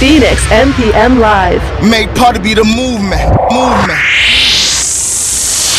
PHNXM.P.M. Live. Make party be the movement.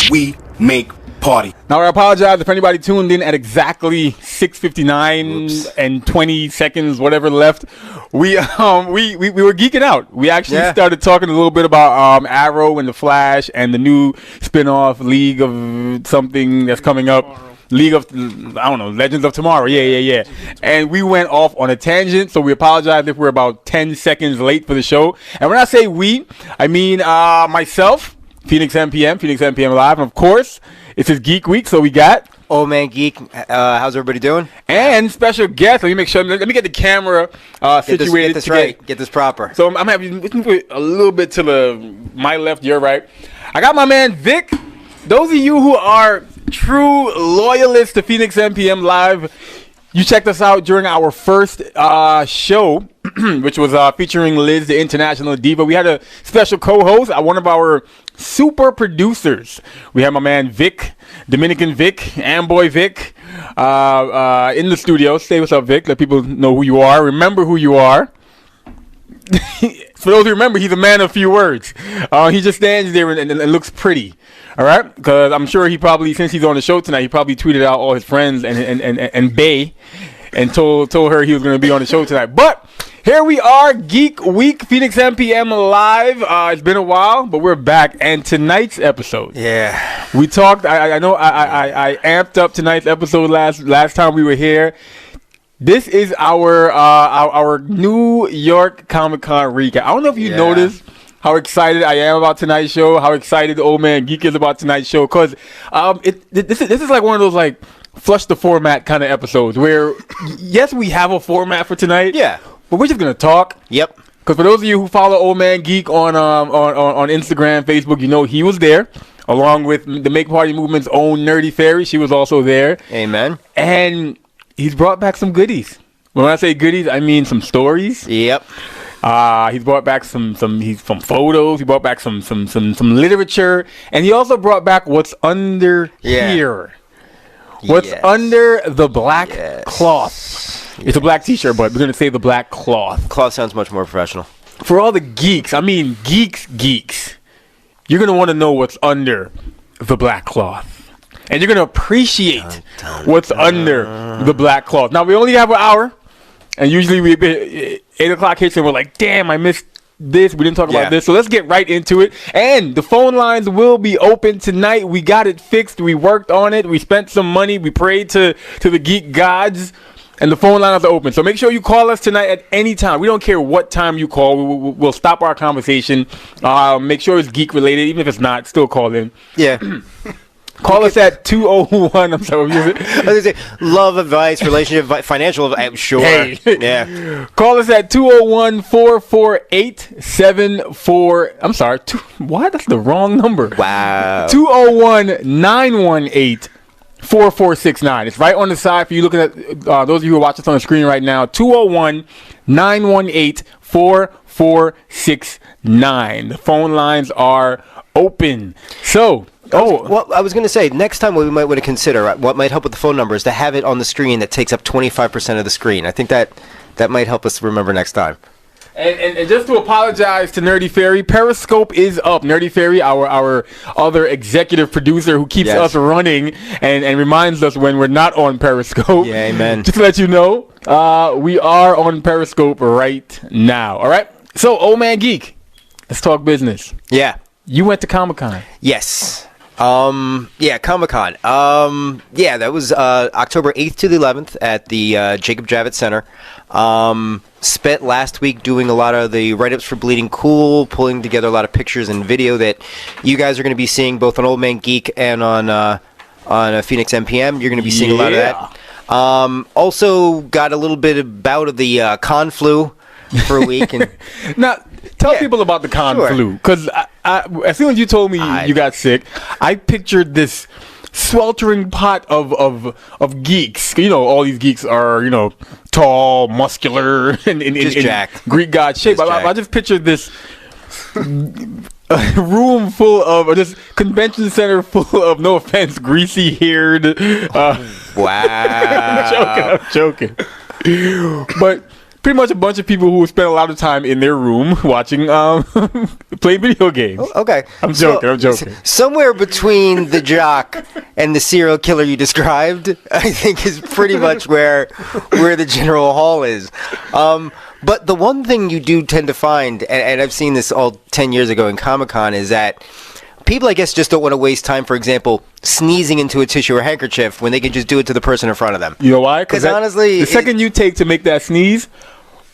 We make party. Now I apologize if anybody tuned in at exactly 6:59 and 20 seconds, whatever left. We were geeking out. We actually started talking a little bit about Arrow and the Flash and the new spin-off League of something that's coming up. League of, I don't know, Legends of Tomorrow. Yeah. And we went off on a tangent, so we apologize if we're about 10 seconds late for the show. And when I say we, I mean myself, PHNXM.P.M, PHNXM.P.Mlive, and of course, it's his Geek Week, so we got Man Geek. How's everybody doing? And special guest. Let me make sure. Let me get the camera situated. Get this right. Get this proper. So I'm having a little bit to my left, your right. I got my man Vic. Those of you who are true loyalists to PHNXM.P.Mlive, you checked us out during our first show, which was featuring Liz, the international diva. We had a special co-host, one of our super producers. We had my man Vic, Dominican Vic, Amboy Vic, in the studio. Say what's up, Vic. Let people know who you are. Remember who you are. For those who remember, he's a man of few words. He just stands there and looks pretty. All right, because I'm sure he probably, since he's on the show tonight, he probably tweeted out all his friends and Bay, and told her he was going to be on the show tonight. But here we are, Geek Week, PHNXM.P.M. Live. It's been a while, but we're back. And tonight's episode, we talked. I know I amped up tonight's episode last time we were here. This is our New York Comic-Con recap. I don't know if you noticed how excited I am about tonight's show, how excited the old man Geek is about tonight's show, because this is like one of those like flush the format kind of episodes where yes, we have a format for tonight, but we're just gonna talk. Yep. Because for those of you who follow Old Man Geek on Instagram, Facebook, you know he was there along with the Make Party Movement's own Nerdy Fairy. She was also there. Amen. And he's brought back some goodies. When I say goodies, I mean some stories. Yep. He's brought back some photos. He brought back some literature, and he also brought back what's under here. What's under the black cloth? It's a black T-shirt, but we're gonna say the black cloth. Cloth sounds much more professional. For all the geeks, I mean geeks, you're gonna want to know what's under the black cloth, and you're gonna appreciate what's under the black cloth. Now we only have an hour. And usually 8 o'clock hits and we're like, damn, I missed this. We didn't talk about this. So let's get right into it. And the phone lines will be open tonight. We got it fixed. We worked on it. We spent some money. We prayed to the geek gods. And the phone lines are open. So make sure you call us tonight at any time. We don't care what time you call. We'll stop our conversation. Make sure it's geek related. Even if it's not, still call in. Yeah. Call us at 201. I'm sorry. I was going to say, love advice, relationship advice, financial advice. Sure. Hey. Yeah. Call us at 201-448-74. I'm sorry. What? That's the wrong number. Wow. 201-918-4469. It's right on the side for you looking at those of you who are watching us on the screen right now. 201-918-4469. The phone lines are open. So... well, I was going to say, next time what we might want to consider, what might help with the phone number is to have it on the screen that takes up 25% of the screen. I think that might help us remember next time. And just to apologize to Nerdy Fairy, Periscope is up. Nerdy Fairy, our other executive producer who keeps us running and reminds us when we're not on Periscope. Yeah, amen. Just to let you know, we are on Periscope right now. All right? So, Old Man Geek, let's talk business. Yeah. You went to Comic-Con. Yes. Comic-Con. That was October 8th to the 11th at the Jacob Javits Center. Spent last week doing a lot of the write-ups for Bleeding Cool, pulling together a lot of pictures and video that you guys are going to be seeing both on Old Man Geek and on PHNXM.P.M. You're going to be seeing a lot of that. Also got a little bit of the con flu for a week. And now, tell people about the con flu, because as soon as you told me you got sick, I pictured this sweltering pot of geeks. You know, all these geeks are, you know, tall, muscular, and in Greek god shape. I just pictured this room full of this convention center full of, no offense, greasy haired. Wow. I'm joking. But pretty much a bunch of people who spend a lot of time in their room watching, playing video games. Okay. I'm joking. Somewhere between the jock and the serial killer you described, I think is pretty much where the general hall is. But the one thing you do tend to find, and I've seen this all 10 years ago in Comic-Con, is that people, I guess, just don't want to waste time, for example, sneezing into a tissue or handkerchief when they can just do it to the person in front of them. You know why? Because honestly, the second you take to make that sneeze,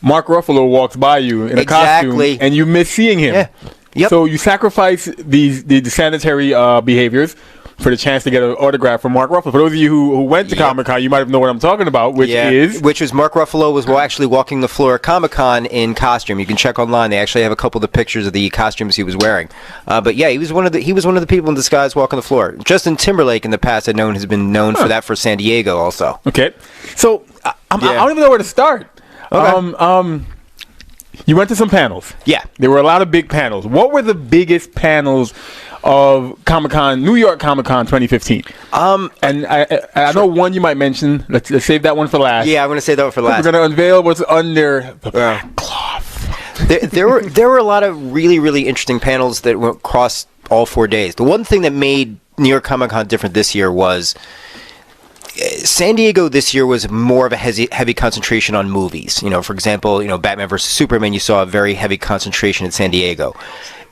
Mark Ruffalo walks by you in a costume, and you miss seeing him. Yeah. Yep. So you sacrifice the sanitary behaviors for the chance to get an autograph from Mark Ruffalo. For those of you who went to Comic-Con, you might know what I'm talking about, which was Mark Ruffalo was actually walking the floor at Comic-Con in costume. You can check online; they actually have a couple of the pictures of the costumes he was wearing. But yeah, he was one of the people in disguise walking the floor. Justin Timberlake in the past has been known for that for San Diego also. Okay, so I don't even know where to start. Okay. You went to some panels. Yeah, there were a lot of big panels. What were the biggest panels of Comic-Con, New York Comic-Con 2015? And I know one you might mention. Let's save that one for last. Yeah, I'm going to save that one for last. We're going to unveil what's under the black cloth. There were a lot of really, really interesting panels that went across all 4 days. The one thing that made New York Comic-Con different this year was San Diego this year was more of a heavy concentration on movies. For example, Batman vs. Superman, you saw a very heavy concentration in San Diego.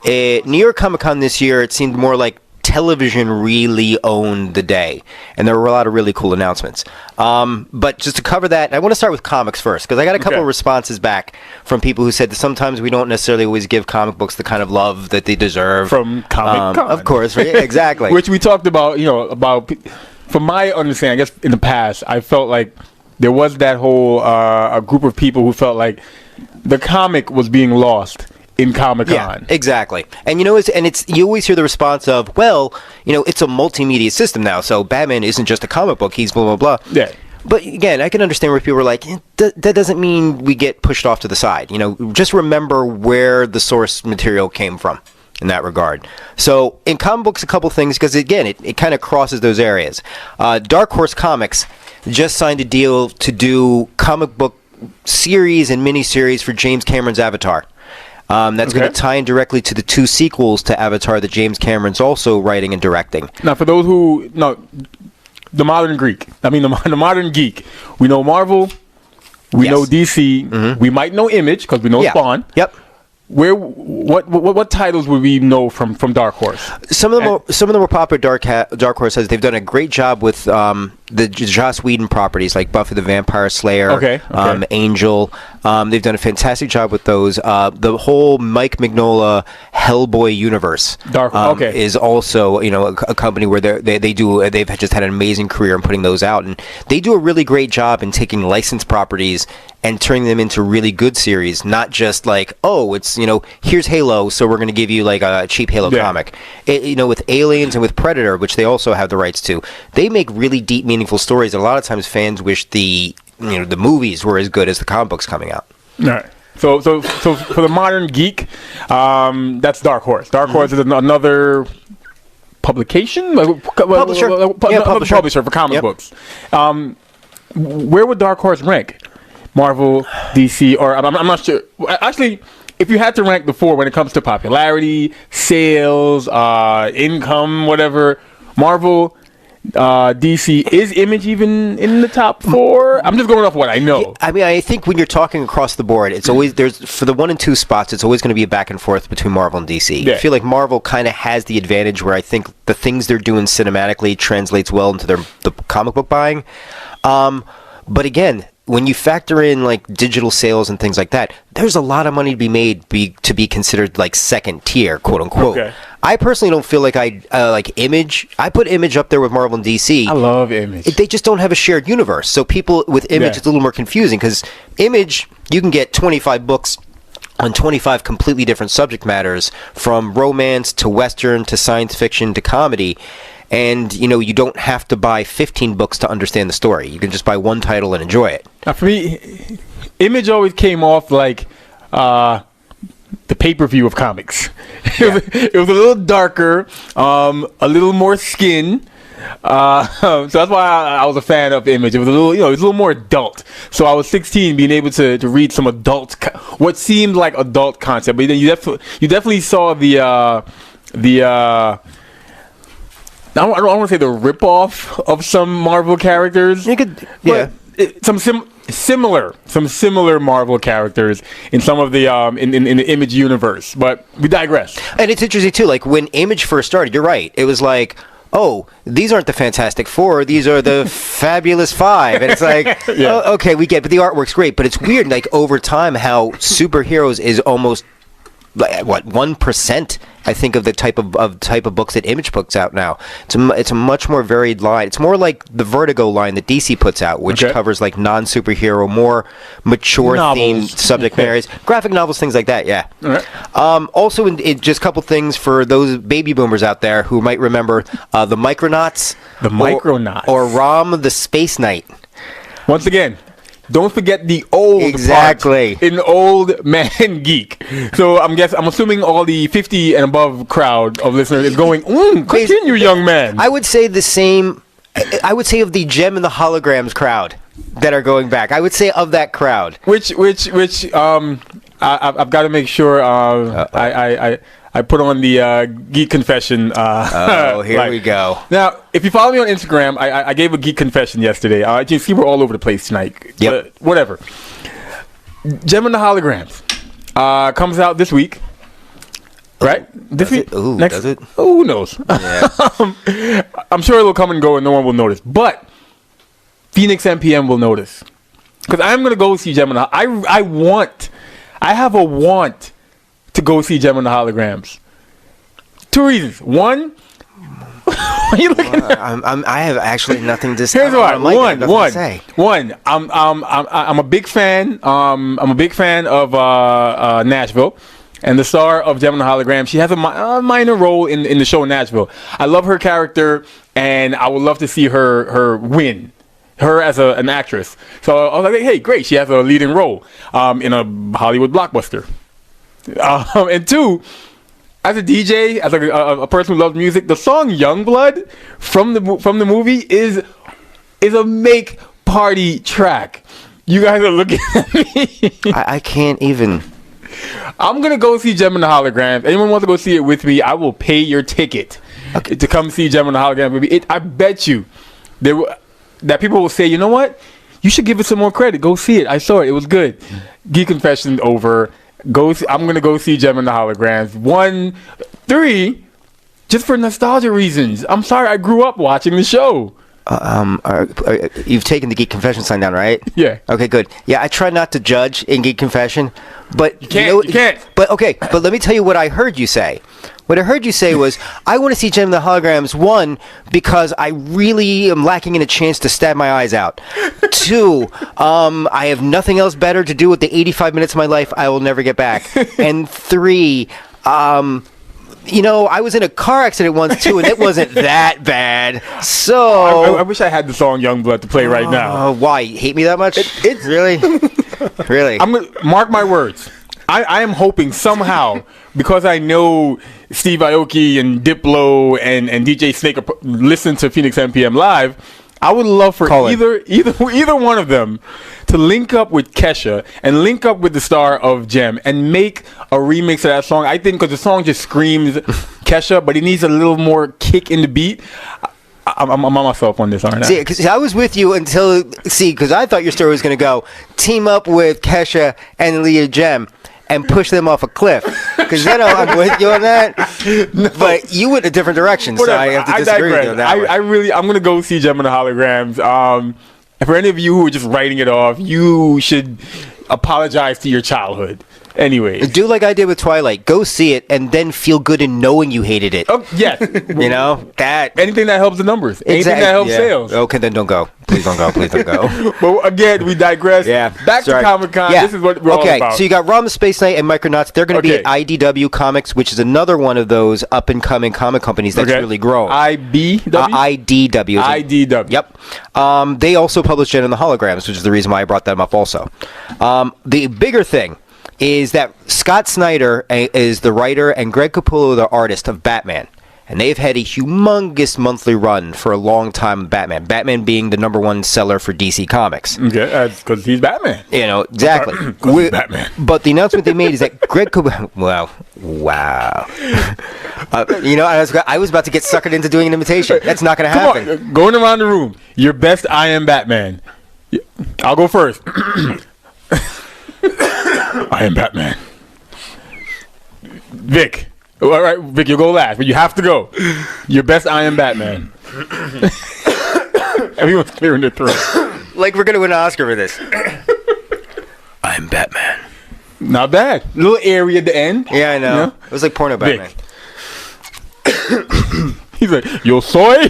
New York Comic-Con this year, it seemed more like television really owned the day, and there were a lot of really cool announcements. But just to cover that, I want to start with comics first, because I got a couple of responses back from people who said that sometimes we don't necessarily always give comic books the kind of love that they deserve. From Comic-Con. Of course, right? Exactly. Which we talked about, about... From my understanding, I guess in the past, I felt like there was that whole a group of people who felt like the comic was being lost in Comic-Con. Yeah, exactly. And you always hear the response of, well, it's a multimedia system now, so Batman isn't just a comic book, he's blah, blah, blah. Yeah. But again, I can understand where people are like, that doesn't mean we get pushed off to the side. Just remember where the source material came from in that regard. So in comic books, a couple things, because again, it kind of crosses those areas. Dark Horse Comics just signed a deal to do comic book series and miniseries for James Cameron's Avatar. That's going to tie in directly to the 2 sequels to Avatar that James Cameron's also writing and directing. Now, for those the modern Greek, the modern geek, we know Marvel, we know DC, we might know Image because we know Spawn. Yep. What titles would we know from Dark Horse? Some of them were popular. Dark Horse says they've done a great job with the Joss Whedon properties like Buffy the Vampire Slayer, Angel. They've done a fantastic job with those. The whole Mike Mignola Hellboy universe is also a company where they've just had an amazing career in putting those out, and they do a really great job in taking licensed properties and turning them into really good series, not just like, it's here's Halo, so we're going to give you like a cheap Halo comic. With Aliens and with Predator, which they also have the rights to, they make really deep, meaningful stories. And a lot of times, fans wish the movies were as good as the comic books coming out. All right. So for the modern geek, that's Dark Horse. Dark Horse is another publication, publisher for comic books. Where would Dark Horse rank? Marvel, DC, or I'm not sure. Actually, if you had to rank the 4 when it comes to popularity, sales, income, whatever, Marvel, DC, is Image even in the top 4? I'm just going off what I know. I think when you're talking across the board, it's always for the 1 and 2 spots, it's always going to be a back and forth between Marvel and DC. I feel like Marvel kind of has the advantage where I think the things they're doing cinematically translates well into the comic book buying. But again, when you factor in like digital sales and things like that, there's a lot of money to be made to be considered like second tier, quote unquote. Okay. I personally don't feel like I like Image. I put Image up there with Marvel and DC. I love Image. They just don't have a shared universe. So people with Image, it's a little more confusing because Image, you can get 25 books on 25 completely different subject matters, from romance to Western to science fiction to comedy. And, you don't have to buy 15 books to understand the story. You can just buy one title and enjoy it. Now, for me, Image always came off like the pay-per-view of comics. It was a little darker, a little more skin. So that's why I was a fan of Image. It was a little, it was a little more adult. So I was 16, being able to read some what seemed like adult concept. But then you definitely saw the I don't want to say the ripoff of some Marvel characters. You could, yeah. Some similar Marvel characters in some of the in the Image universe, but we digress. And it's interesting too. Like when Image first started, you're right. It was like, oh, these aren't the Fantastic Four; these are the Fabulous Five. And it's like, Yeah. oh, okay, we get, but the artwork's great. But it's weird, like over time, how superheroes is almost like, what, 1%. I think of the type of books that Image puts out now. It's a much more varied line. It's more like the Vertigo line that DC puts out, which covers like non-superhero, more mature themed subject matters, graphic novels, things like that. Yeah. All right. Also, in just a couple things for those baby boomers out there who might remember the Micronauts, or Rom the Space Knight. Once again, don't forget the old part in old Man Geek. So I'm assuming all the 50 and above crowd of listeners is going, continue, young man. I would say the same. I would say of the Gem and the Holograms crowd that are going back. I would say of that crowd. Which I've got to make sure I put on the Geek Confession. Here we go. Now, if you follow me on Instagram, I gave a Geek Confession yesterday. You can see we're all over the place tonight. Yep. Whatever. Gem and the Holograms comes out this week. Right? This week? Next? Does it? Who knows? Yeah. I'm sure it'll come and go and no one will notice. But PHNXM.P.M. will notice. Because I'm going to go see Gem and the I have a want to go see Gem and the Holograms. 2 reasons. One, what are you looking at? I have actually nothing to say. Here's why. One. I'm a big fan. I'm a big fan of Nashville, and the star of Gem and the Holograms. She has a minor role in the show Nashville. I love her character, and I would love to see her win. Her as an actress. So I was like, hey, great. She has a leading role in a Hollywood blockbuster. And two, as a DJ, as a person who loves music, the song "Youngblood" from the movie is a make party track. You guys are looking at me. I can't even. I'm gonna go see Gem and the Holograms. Anyone wants to go see it with me? I will pay your ticket to come see Gem and the Holograms with me. I bet you that people will say, you know what? You should give it some more credit. Go see it. I saw it. It was good. Geek Confession over. I'm gonna go see Gem and the Holograms. 1, 3, just for nostalgia reasons. I'm sorry, I grew up watching the show. You've taken the Geek Confession sign down, right? Yeah. Okay, good. Yeah, I try not to judge in Geek Confession, but you can't. But okay, but let me tell you what I heard you say. What I heard you say was, I want to see Gem and the Holograms, 1, because I really am lacking in a chance to stab my eyes out. 2, I have nothing else better to do with the 85 minutes of my life I will never get back. And 3, I was in a car accident once, too, and it wasn't that bad. So I wish I had the song "Youngblood" to play right now. Why? You hate me that much? It's really? Really? I'm gonna mark my words. I am hoping somehow, because I know Steve Aoki and Diplo and DJ Snake listen to PHNXM.P.Mlive, I would love for either one of them to link up with Kesha and link up with the star of Gem and make a remix of that song. I think because the song just screams Kesha, but it needs a little more kick in the beat. I'm on myself on this, aren't I? See, because I was with you because I thought your story was going to go team up with Kesha and Leah Gem and push them off a cliff. Because then I'm with you on that. No. But you went a different direction, so I have to disagree with you on that. I'm going to go see Gem and the Holograms. And for any of you who are just writing it off, you should apologize to your childhood. Anyway, do like I did with Twilight. Go see it and then feel good in knowing you hated it. Oh, yes. That anything that helps the numbers. Anything that helps sales. Okay, then don't go. Please don't go. Please don't go. But again, we digress. Yeah. Back to Comic-Con. Yeah. This is what we're all about. Okay, so you got Rom the Space Knight and Micronauts. They're going to be at IDW Comics, which is another one of those up-and-coming comic companies that's really grown. IDW? IDW. Yep. They also publish Gem and the Holograms, which is the reason why I brought them up also. The bigger thing is that Scott Snyder is the writer and Greg Capullo the artist of Batman. and they've had a humongous monthly run for a long time with Batman. Batman being the #1 seller for DC Comics. Okay, because he's Batman. You know, exactly. He's Batman. But the announcement they made is that Greg Capullo... Wow. You know, I was about to get suckered into doing an imitation. That's not going to happen. Come on, going around the room. Your best I am Batman. I'll go first. I am Batman. Vic. All right, Vic, you'll go last, but you have to go. Your best I am Batman. Everyone's clearing their throat. Like we're going to win an Oscar for this. I am Batman. Not bad. A little airy at the end. Yeah, I know. You know? It was like porno Batman. He's like, yo soy?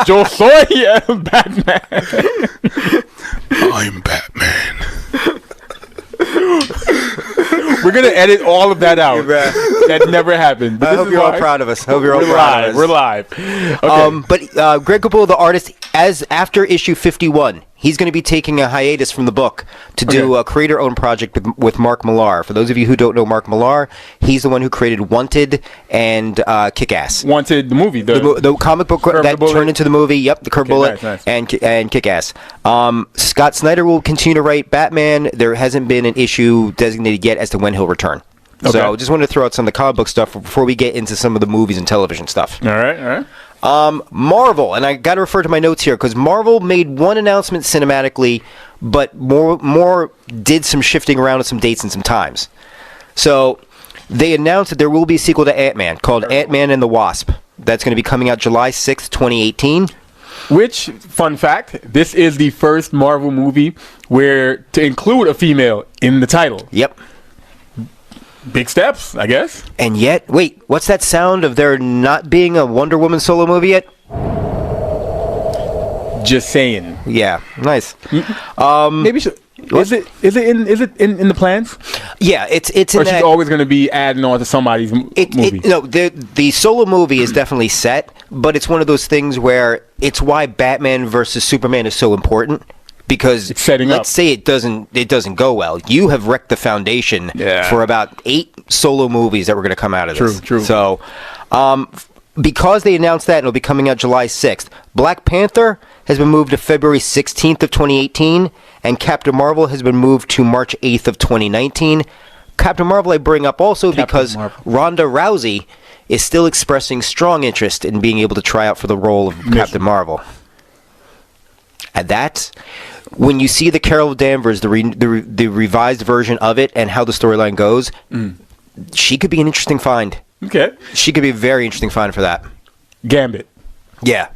Yo soy? Yeah, Batman. I'm Batman. We're going to edit all of that out. That never happened. But I hope you're all proud of us. Hope you're all proud of us. We're live. Okay. But Greg Capullo, the artist, as after issue 51, he's going to be taking a hiatus from the book to do a creator-owned project with Mark Millar. For those of you who don't know Mark Millar, he's the one who created Wanted and Kick-Ass. Wanted, the movie. The comic book that turned into the movie. Yep, the Curve Bullet nice. and Kick-Ass. Scott Snyder will continue to write Batman. There hasn't been an issue designated yet as to when he'll return. Okay. So just wanted to throw out some of the comic book stuff before we get into some of the movies and television stuff. All right. Marvel, and I got to refer to my notes here because Marvel made one announcement cinematically, but more did some shifting around of some dates and some times. So they announced that there will be a sequel to Ant-Man called Ant-Man and the Wasp. That's going to be coming out July 6th, 2018. Which, fun fact, this is the first Marvel movie where to include a female in the title. Yep. Big steps, I guess. And yet, wait, what's that sound of there not being a Wonder Woman solo movie yet? Just saying. Yeah, nice. Maybe is it in the plans? Yeah, it's in or that. She's always going to be adding on to somebody's movie. No, the solo movie is definitely set, but it's one of those things where it's why Batman versus Superman is so important. Because it's setting let's up. say it doesn't go well. You have wrecked the foundation for about 8 solo movies that were going to come out of this. True. So, because they announced that, it'll be coming out July 6th. Black Panther has been moved to February 16th of 2018, and Captain Marvel has been moved to March 8th of 2019. Captain Marvel I bring up also because Ronda Rousey is still expressing strong interest in being able to try out for the role of Captain Marvel. And that, when you see the Carol Danvers, the revised version of it, and how the storyline goes, she could be an interesting find. Okay. She could be a very interesting find for that. Gambit. Yeah.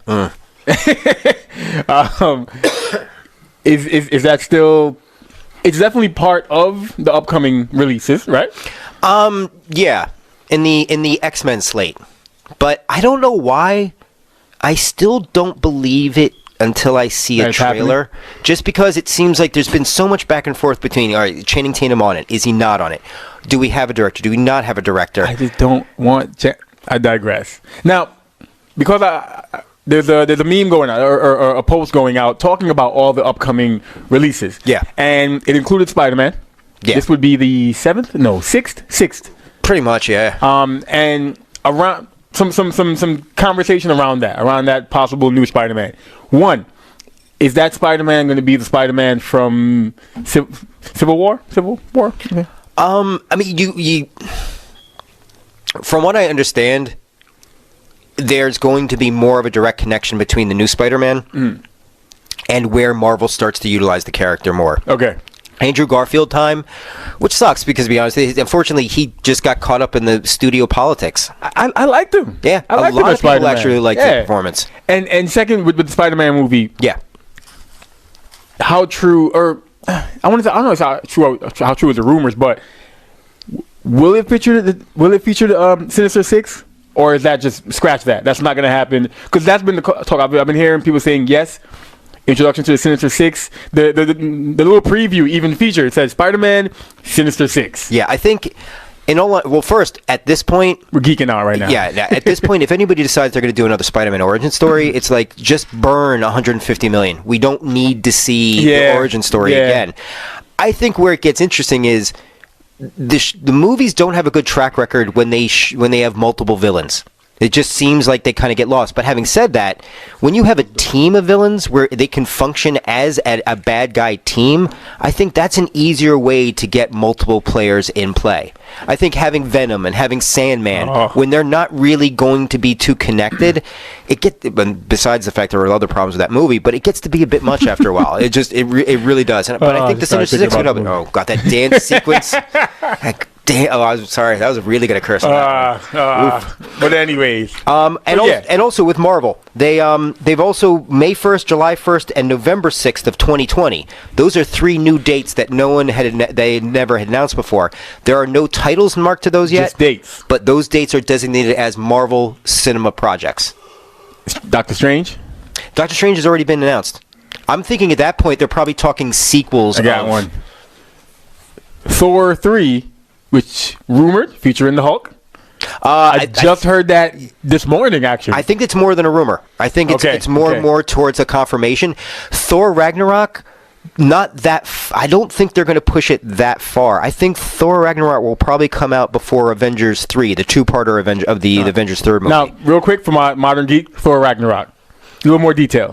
Is that still? It's definitely part of the upcoming releases, right? Yeah, in the X-Men slate, but I don't know why. I still don't believe it until I see a trailer. Just because it seems like there's been so much back and forth between, all right, Channing Tatum on it. Is he not on it? Do we have a director? Do we not have a director? I just don't want... I digress. Now, because there's a meme going out, or a post going out, talking about all the upcoming releases. Yeah. And it included Spider-Man. Yeah. This would be the 7th? No, 6th? 6th. Pretty much, yeah. And around... Some conversation around that possible new Spider-Man. One, is that Spider-Man going to be the Spider-Man from Civil War? Civil War? Okay. I mean, you from what I understand, there's going to be more of a direct connection between the new Spider-Man and where Marvel starts to utilize the character more. Okay. Andrew Garfield time, which sucks because, to be honest, unfortunately, he just got caught up in the studio politics. I liked him. Yeah, I liked a lot him of people Spider-Man. actually liked his performance. And second, with the Spider-Man movie, yeah, how true, or I want to say, I don't know how true is the rumors, but will it feature the Sinister Six, or is that just scratch that? That's not going to happen because that's been the talk. I've been hearing people saying yes. Introduction to the Sinister Six. The little preview even featured. It said Spider-Man, Sinister Six. Yeah, I think first, at this point... We're geeking out right now. Yeah, at this point, if anybody decides they're going to do another Spider-Man origin story, it's like, just burn $150 million. We don't need to see the origin story again. I think where it gets interesting is the movies don't have a good track record when they have multiple villains. It just seems like they kind of get lost. But having said that, when you have a team of villains where they can function as a bad guy team, I think that's an easier way to get multiple players in play. I think having Venom and having Sandman, when they're not really going to be too connected, besides the fact there are other problems with that movie, but it gets to be a bit much after a while. It really does. But I think the Sinister Six would have it. Oh, got that dance sequence. I'm sorry. That was really going to curse. But anyways, and also with Marvel, they've also May 1st, July 1st, and November 6th of 2020. Those are 3 new dates that no one they never had announced before. There are no titles marked to those yet. Just dates. But those dates are designated as Marvel Cinema projects. Doctor Strange. Doctor Strange has already been announced. I'm thinking at that point they're probably talking sequels. I got one. Thor 3. Which rumored featuring the Hulk. I just heard that this morning. Actually, I think it's more than a rumor. I think it's more and more towards a confirmation. Thor Ragnarok, not that. I don't think they're going to push it that far. I think Thor Ragnarok will probably come out before Avengers 3, the 2-parter of the Avengers 3rd movie. Now, real quick for my Modern Geek, Thor Ragnarok. A little more detail.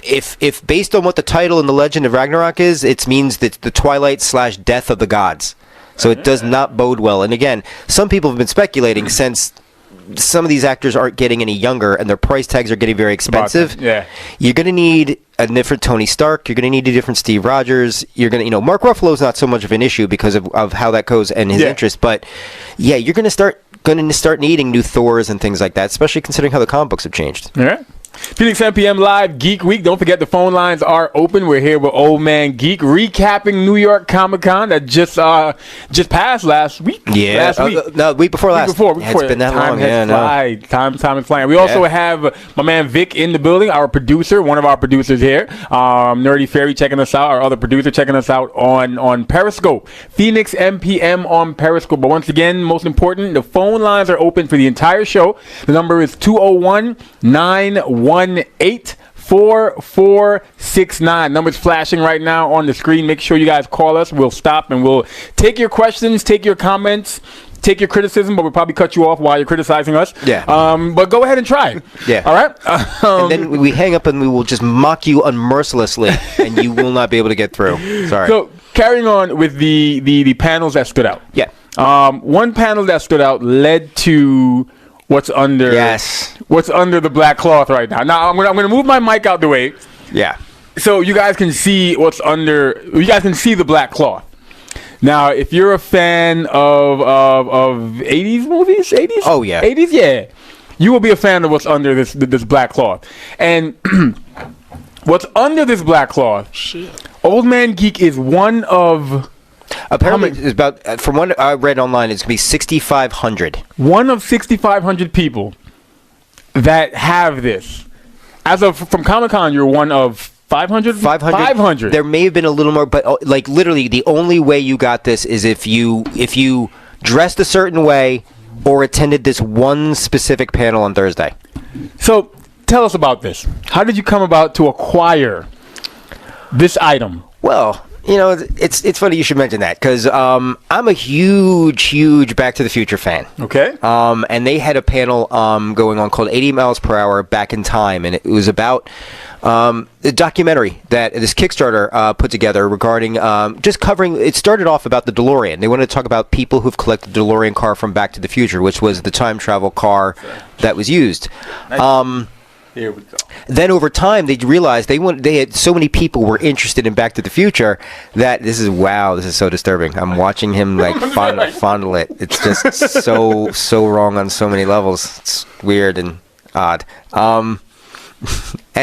If based on what the title and the legend of Ragnarok is, it means that the twilight/death of the gods. So it does not bode well. And again, some people have been speculating since some of these actors aren't getting any younger and their price tags are getting very expensive. You're going to need a different Tony Stark. You're going to need a different Steve Rogers. You're going to, Mark Ruffalo's not so much of an issue because of how that goes and his interest. But yeah, you're going to start needing new Thors and things like that, especially considering how the comic books have changed. All right. PHNXM.P.M. Live Geek Week. Don't forget the phone lines are open. We're here with Old Man Geek recapping New York Comic Con that just passed last week. Yeah, last week. No, week before last. Week before. It's been that long. Time is flying. We also have my man Vic in the building, our producer, one of our producers here. Nerdy Fairy checking us out. Our other producer checking us out on Periscope. PHNXM.P.M. on Periscope. But once again, most important, the phone lines are open for the entire show. The number is 201-918-4469. Numbers flashing right now on the screen. Make sure you guys call us. We'll stop and we'll take your questions, take your comments, take your criticism, but we'll probably cut you off while you're criticizing us. Yeah. But go ahead and try. Yeah. All right? And then we hang up and we will just mock you unmercilessly and you will not be able to get through. Sorry. So carrying on with the panels that stood out. Yeah. One panel that stood out led to what's under the black cloth right now. Now I'm gonna move my mic out the way. Yeah. So you guys can see what's under. You guys can see the black cloth. Now, if you're a fan of 80s movies, 80s, 80s, yeah, you will be a fan of what's under this black cloth. And what's under this black cloth? Old Man Geek is one of. Apparently, it's about from what I read online, it's gonna be 6,500. One of 6,500 people that have this. From Comic-Con, you're one of 500. 500. There may have been a little more, but like literally, the only way you got this is if you dressed a certain way or attended this one specific panel on Thursday. So, tell us about this. How did you come about to acquire this item? Well, it's funny you should mention that because I'm a huge Back to the Future fan. Okay. And they had a panel going on called 80 Miles Per Hour Back in Time, and it was about a documentary that this Kickstarter put together regarding just covering. It started off about the DeLorean. They wanted to talk about people who've collected the DeLorean car from Back to the Future, which was the time travel car that was used. Here we go. Then over time, they realized they had so many people were interested in Back to the Future that this is so disturbing. I'm watching him like fondle it. It's just so wrong on so many levels. It's weird and odd. And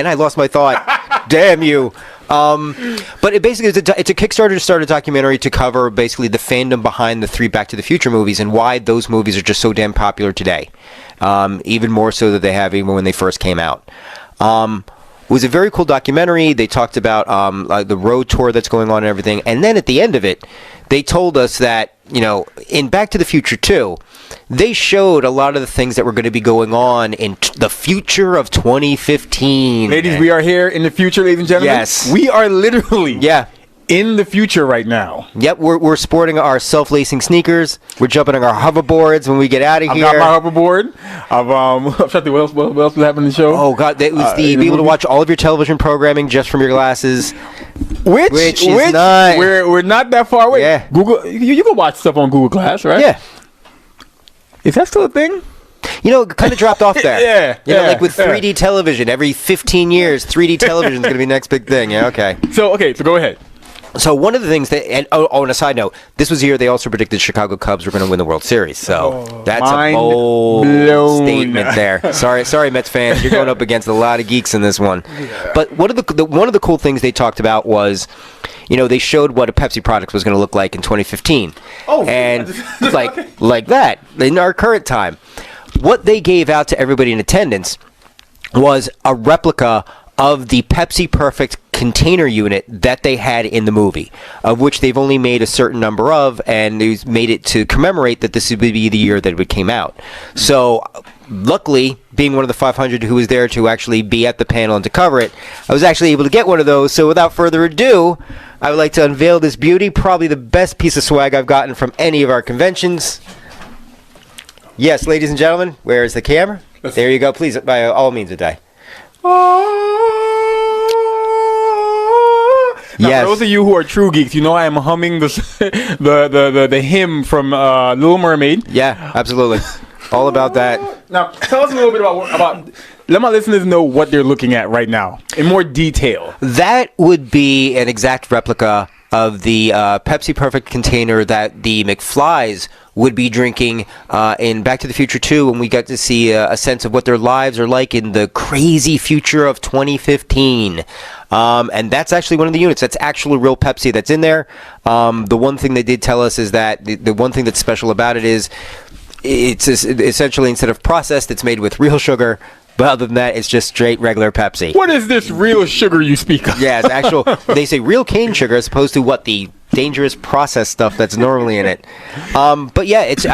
I lost my thought. Damn you. But it's a Kickstarter to start a documentary to cover basically the fandom behind the 3 Back to the Future movies and why those movies are just so damn popular today. Even more so than they have even when they first came out. It was a very cool documentary. They talked about the road tour that's going on and everything. And then at the end of it, they told us that, in Back to the Future 2, they showed a lot of the things that were going to be going on in the future of 2015. Ladies, we are here in the future, ladies and gentlemen. Yes. We are literally in the future right now. Yep, we're sporting our self-lacing sneakers. We're jumping on our hoverboards when we get out of I've here. got my hoverboard. I'm trying to think what else was happening in the show. Oh God, it was be able to watch all of your television programming just from your glasses. Which is not. We're not that far away. Yeah. Google, you can watch stuff on Google Glass, right? Yeah. Is that still a thing? You know, it kind of dropped off there. Yeah, You know, yeah, like with yeah. 3D television, every 15 years, 3D television is going to be the next big thing. Yeah, okay. So go ahead. So one of the things that, and on a side note, this was the year they also predicted Chicago Cubs were going to win the World Series. So that's a mind bold blown. statement there. Sorry, Mets fans, you're going up against a lot of geeks in this one. Yeah. But one of the cool things they talked about was, you know, they showed what a Pepsi product was going to look like in 2015. Oh, and like that in our current time. What they gave out to everybody in attendance was a replica of the Pepsi Perfect container unit that they had in the movie, of which they've only made a certain number of, and they made it to commemorate that this would be the year that it came out. So, luckily, being one of the 500 who was there to actually be at the panel and to cover it, I was actually able to get one of those. So, without further ado, I would like to unveil this beauty, probably the best piece of swag I've gotten from any of our conventions. Yes, ladies and gentlemen, where is the camera? There you go. Please, by all means, a day. Now, Yes. for those of you who are true geeks, you know I am humming the hymn from Little Mermaid. Yeah, absolutely. All about that. Now, tell us a little bit about. Let my listeners know what they're looking at right now in more detail. That would be an exact replica of the Pepsi Perfect container that the McFlys would be drinking in Back to the Future 2 when we got to see a sense of what their lives are like in the crazy future of 2015. And that's actually one of the units. That's actual real Pepsi that's in there. The one thing they did tell us is that the one thing that's special about it is it's essentially, instead of processed, it's made with real sugar. But other than that, it's just straight regular Pepsi. What is this real sugar you speak of? Yeah, it's actual. They say real cane sugar as opposed to what the dangerous processed stuff that's normally in it. But yeah, it's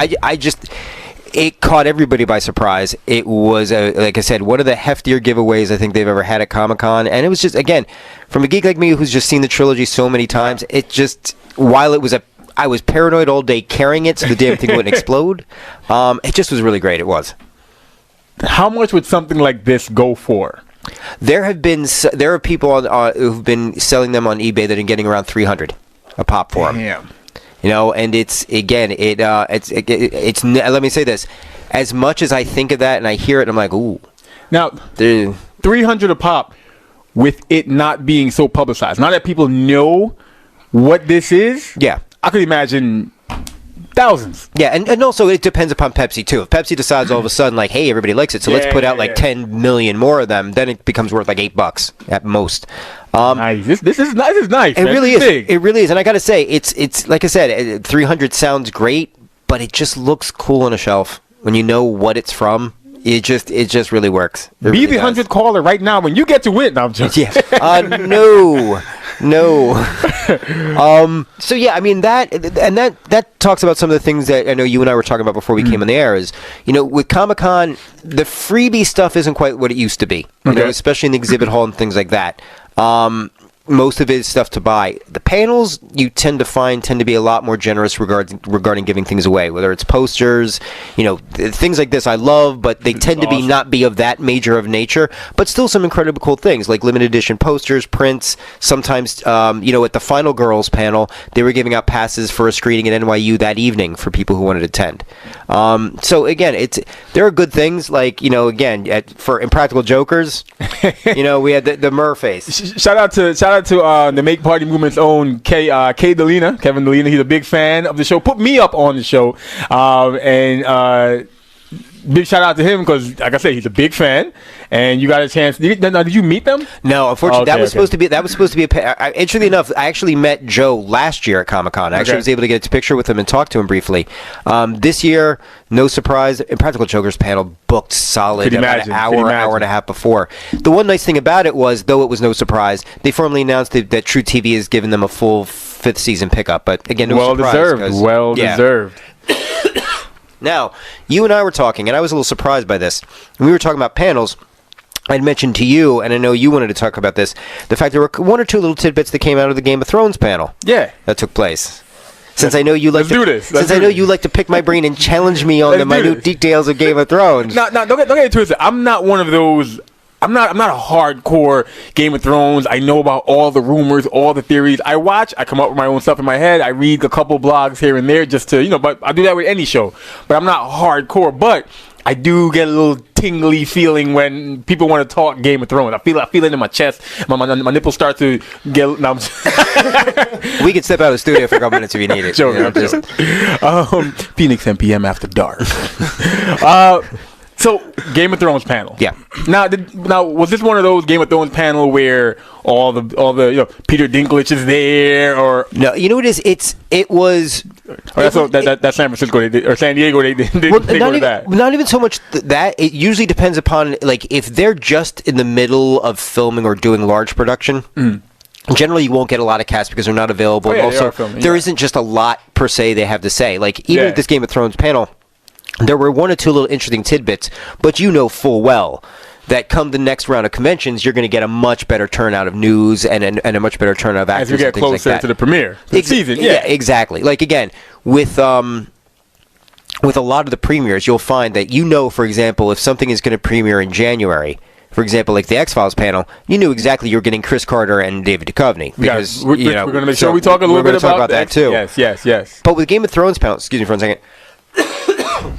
it caught everybody by surprise. It was, like I said, one of the heftier giveaways I think they've ever had at Comic-Con, and it was just, again, from a geek like me who's just seen the trilogy so many times, it just, while it was I was paranoid all day carrying it so the damn thing wouldn't explode. It just was really great. It was. How much would something like this go for? There are people who've been selling them on eBay that are getting around $300 a pop for them. Damn. You know, and it's again, it's. Let me say this: as much as I think of that and I hear it, I'm like, ooh. Now, $300 a pop, with it not being so publicized. Now that people know what this is, Yeah. I could imagine thousands. Yeah, and also it depends upon Pepsi too. If Pepsi decides all of a sudden, like, hey, everybody likes it, so let's put out like 10 million more of them, then it becomes worth like $8 at most. Nice. This is nice. It Man. really It's is. big. It really is, and I gotta say, it's like I said, 300 sounds great, but it just looks cool on a shelf when you know what it's from. It just really works. It Be really the does. 100th caller right now when you get to win. No, I'm joking. Yeah. No. So yeah, I mean that talks about some of the things that I know you and I were talking about before we came on the air. Is, you know, with Comic-Con, the freebie stuff isn't quite what it used to be. You know, especially in the exhibit hall and things like that. Most of it is stuff to buy. The panels you tend to be a lot more generous regarding giving things away, whether it's posters, you know, things like this I love, but they tend to not be of that major of nature, but still some incredibly cool things like limited edition posters, prints. Sometimes, you know, at the Final Girls panel, they were giving out passes for a screening at NYU that evening for people who wanted to attend. So again, there are good things like, you know, again, for Impractical Jokers, you know, we had the Merface. Shout out to the Make Party Movement's own Kevin Delina. He's a big fan of the show. Put me up on the show, and big shout out to him because, like I said, he's a big fan. And you got a chance. Did you meet them? No, unfortunately, that was supposed to be a. Interestingly enough, I actually met Joe last year at Comic-Con. I actually was able to get a picture with him and talk to him briefly. This year, no surprise, Impractical Jokers panel booked solid about an hour and a half before. The one nice thing about it was, though it was no surprise, they formally announced that True TV has given them a full 5th season pickup. But again, no surprise. Well deserved. Now, you and I were talking, and I was a little surprised by this. When we were talking about panels, I'd mentioned to you, and I know you wanted to talk about this, the fact there were one or two little tidbits that came out of the Game of Thrones panel. Yeah. That took place. Since I know you like you like to pick my brain and challenge me on the minute details of Game of Thrones. No, don't get it twisted. I'm not one of those. I'm not a hardcore Game of Thrones. I know about all the rumors, all the theories. I watch. I come up with my own stuff in my head. I read a couple blogs here and there just to, but I do that with any show. But I'm not hardcore. But I do get a little tingly feeling when people want to talk Game of Thrones. I feel it in my chest. My nipples start to get. No, we can step out of the studio for a couple minutes if you need it. PHNXM.P.M. after dark. So Game of Thrones panel. Yeah. Now was this one of those Game of Thrones panel where all the Peter Dinklage is there, or no? You know what it is? It was. That's San Francisco or San Diego. They that. Not even so much that. It usually depends upon if they're just in the middle of filming or doing large production. Generally, you won't get a lot of cast because they're not available. And also, there isn't just a lot per se they have to say. Even at this Game of Thrones panel, there were one or two little interesting tidbits, but you know full well that come the next round of conventions, you're going to get a much better turnout of news and a much better turnout of actors. As we get closer to the premiere season. Yeah, exactly. Again, with a lot of the premieres, you'll find that for example, if something is going to premiere in January, for example, like the X-Files panel, you knew exactly you were getting Chris Carter and David Duchovny. Because, we're going to make sure we talk a little bit about that too. Yes. But with Game of Thrones panel, excuse me for a second.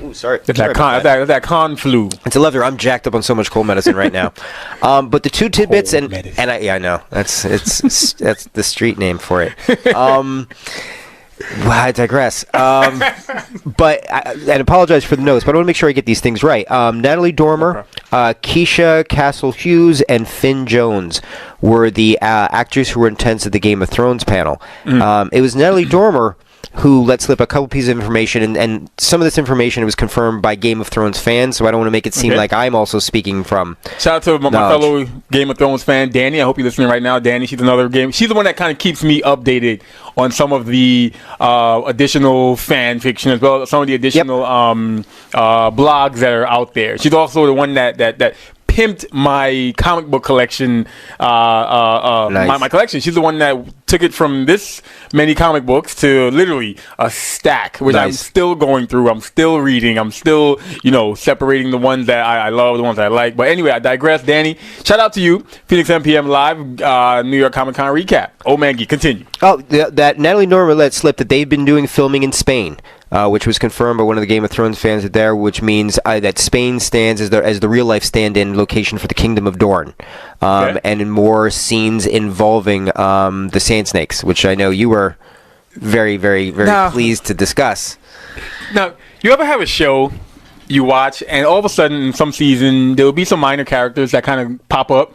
Ooh, sorry. That con flu. It's a love. I'm jacked up on so much cold medicine right now. But the two tidbits, I know that's the street name for it. I digress. But and apologize for the notes, but I want to make sure I get these things right. Natalie Dormer, Keisha Castle Hughes, and Finn Jones were the actors who were in attendance at the Game of Thrones panel. It was Natalie Dormer who let slip a couple pieces of information, and some of this information was confirmed by Game of Thrones fans, so I don't want to make it seem like I'm also speaking from Shout out to my fellow Game of Thrones fan, Danny. I hope you're listening right now. Danny, she's the one that kind of keeps me updated on some of the additional fan fiction as well as some of the additional blogs that are out there. She's also the one that pimped my comic book collection, nice. my collection. She's the one that took it from this many comic books to literally a stack, which I'm still going through. I'm still reading. I'm still, separating the ones that I love, the ones I like. But anyway, I digress. Danny, shout out to you. PHNXM.P.M.Live, New York Comic Con recap. Man Geek, continue. Oh, that Natalie Dormer let slip that they've been doing filming in Spain. Which was confirmed by one of the Game of Thrones fans there, which means that Spain stands as the real-life stand-in location for the Kingdom of Dorne, and in more scenes involving the Sand Snakes, which I know you were very, very, very pleased to discuss. Now, you ever have a show you watch, and all of a sudden, in some season, there will be some minor characters that kind of pop up,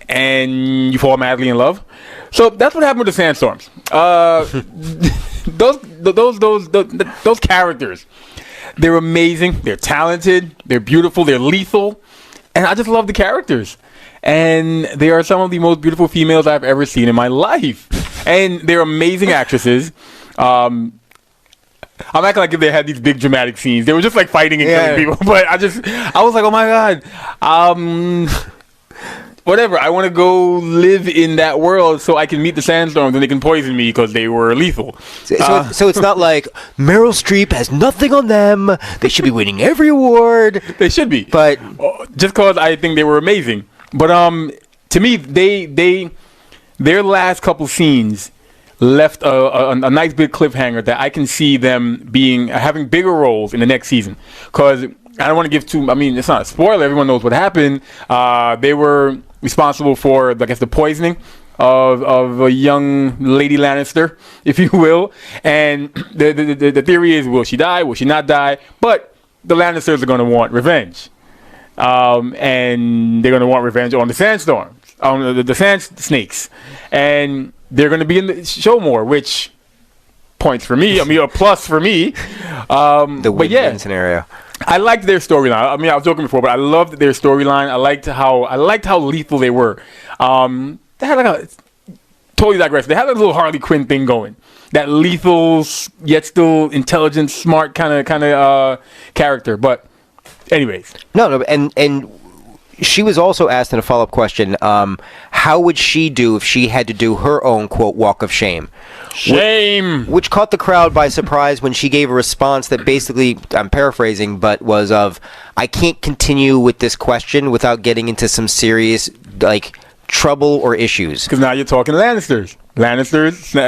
and you fall madly in love? So that's what happened with the Sandstorms. Those characters, they're amazing, they're talented, they're beautiful, they're lethal, and I just love the characters. And they are some of the most beautiful females I've ever seen in my life, and they're amazing actresses. I'm acting like if they had these big dramatic scenes, they were just like fighting and killing people. But I was like, oh my god, whatever. I want to go live in that world so I can meet the Sandstorms and they can poison me because they were lethal. So it's not like Meryl Streep has nothing on them. They should be winning every award. They should be, but just because I think they were amazing. But to me, their last couple scenes left a nice big cliffhanger that I can see them having bigger roles in the next season. Because I don't want to give too. I mean, it's not a spoiler. Everyone knows what happened. They were responsible for, I guess, the poisoning of a young Lady Lannister, if you will. And the theory is, will she die? Will she not die? But the Lannisters are going to want revenge. And they're going to want revenge on the Sandstorms, on the Sand Snakes. And they're going to be in the show more, which points for me. I mean, a plus for me. The win-win scenario. I liked their storyline. I mean, I was joking before, but I loved their storyline. I liked how lethal they were. They had totally digress. They had a little Harley Quinn thing going. That lethal yet still intelligent, smart kind of character. But anyways, no, and she was also asked in a follow-up question, how would she do if she had to do her own, quote, walk of shame? Shame! Which caught the crowd by surprise when she gave a response that basically, I'm paraphrasing, but was of, I can't continue with this question without getting into some serious, like, trouble or issues. Because now you're talking Lannisters.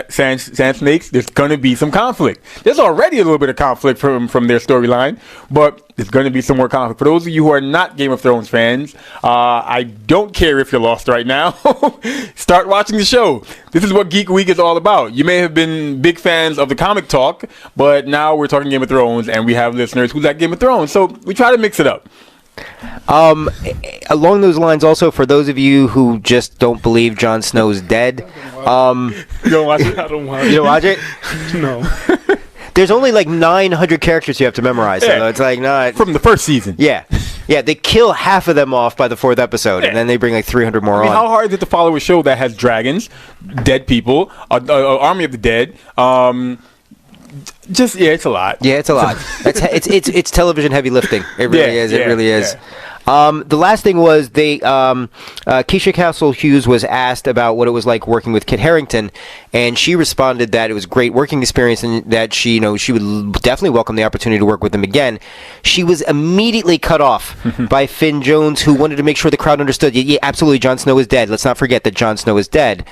Sand Snakes, there's going to be some conflict. There's already a little bit of conflict from their storyline, but there's going to be some more conflict. For those of you who are not Game of Thrones fans, I don't care if you're lost right now. Start watching the show. This is what Geek Week is all about. You may have been big fans of the comic talk, but now we're talking Game of Thrones, and we have listeners who like Game of Thrones, so we try to mix it up. Along those lines, also, for those of you who just don't believe Jon Snow's dead, You don't watch it? I don't want you don't watch it? No. There's only like 900 characters you have to memorize, so it's like not... From the first season. Yeah, they kill half of them off by the 4th episode, and then they bring like 300 more I mean, on. how hard is it to follow a show that has dragons, dead people, an army of the dead, it's a lot. Yeah, it's a lot. It's television heavy lifting. It really is. It really is. The last thing was Keisha Castle Hughes was asked about what it was like working with Kit Harington, and she responded that it was a great working experience and that she would definitely welcome the opportunity to work with him again. She was immediately cut off by Finn Jones, who wanted to make sure the crowd understood. Yeah, absolutely, Jon Snow is dead. Let's not forget that Jon Snow is dead.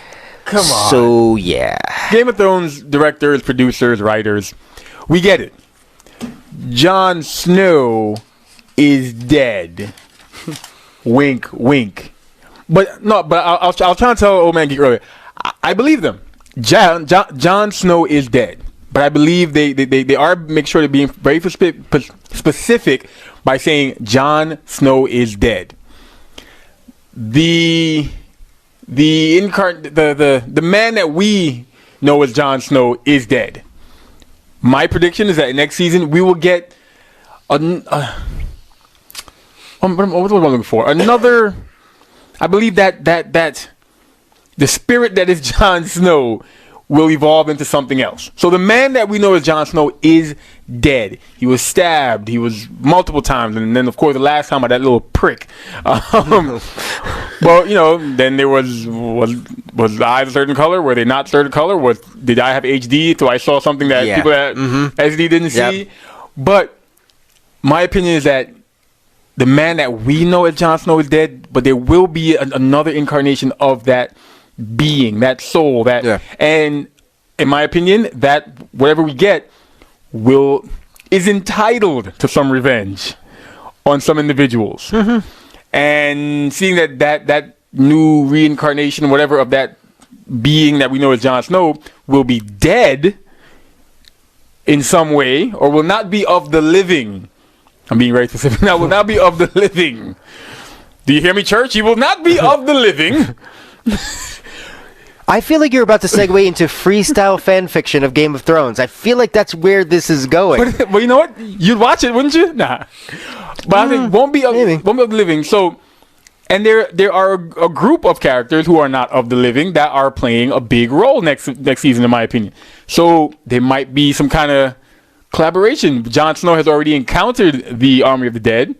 Come on. So, yeah. Game of Thrones directors, producers, writers, we get it. Jon Snow is dead. Wink, wink. But I'll try to tell old man Geek earlier. I believe them. Jon Snow is dead. But I believe they are make sure they're being very specific by saying Jon Snow is dead. The man that we know as Jon Snow is dead. My prediction is that next season we will get what was I looking for? Another. I believe that the spirit that is Jon Snow will evolve into something else. So the man that we know as Jon Snow is dead. He was stabbed. He was multiple times, and then of course the last time by that little prick. Well, then there was the eyes a certain color? Were they not certain color? Did I have HD? So I saw something that people that SD didn't see. But my opinion is that the man that we know as Jon Snow is dead, but there will be another incarnation of that being, that soul, and in my opinion, that whatever we get is entitled to some revenge on some individuals. And seeing that new reincarnation, whatever, of that being that we know as Jon Snow will be dead in some way, or will not be of the living. I'm being very specific now. Will not be of the living. Do you hear me, church? He will not be of the living. I feel like you're about to segue into freestyle fan fiction of Game of Thrones. I feel like that's where this is going. But you know what? You'd watch it, wouldn't you? Nah. But I think won't be of the living. So, and there are a group of characters who are not of the living that are playing a big role next season, in my opinion. So there might be some kind of collaboration. Jon Snow has already encountered the Army of the Dead,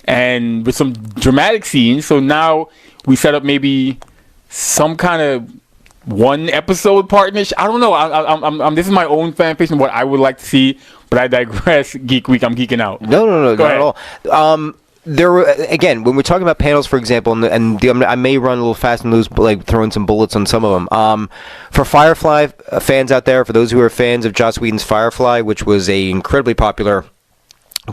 and with some dramatic scenes. So now we set up maybe some kind of one episode partnership. I don't know. I'm this is my own fan fiction, what I would like to see, but I digress. Geek Week, I'm geeking out. No, not at all. There were, again, when we're talking about panels, for example, and I may run a little fast and loose, like throwing some bullets on some of them. For Firefly fans out there, for those who are fans of Joss Whedon's Firefly, which was a incredibly popular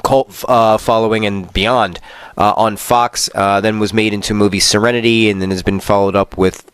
cult following and beyond on Fox, then was made into movie Serenity, and then has been followed up with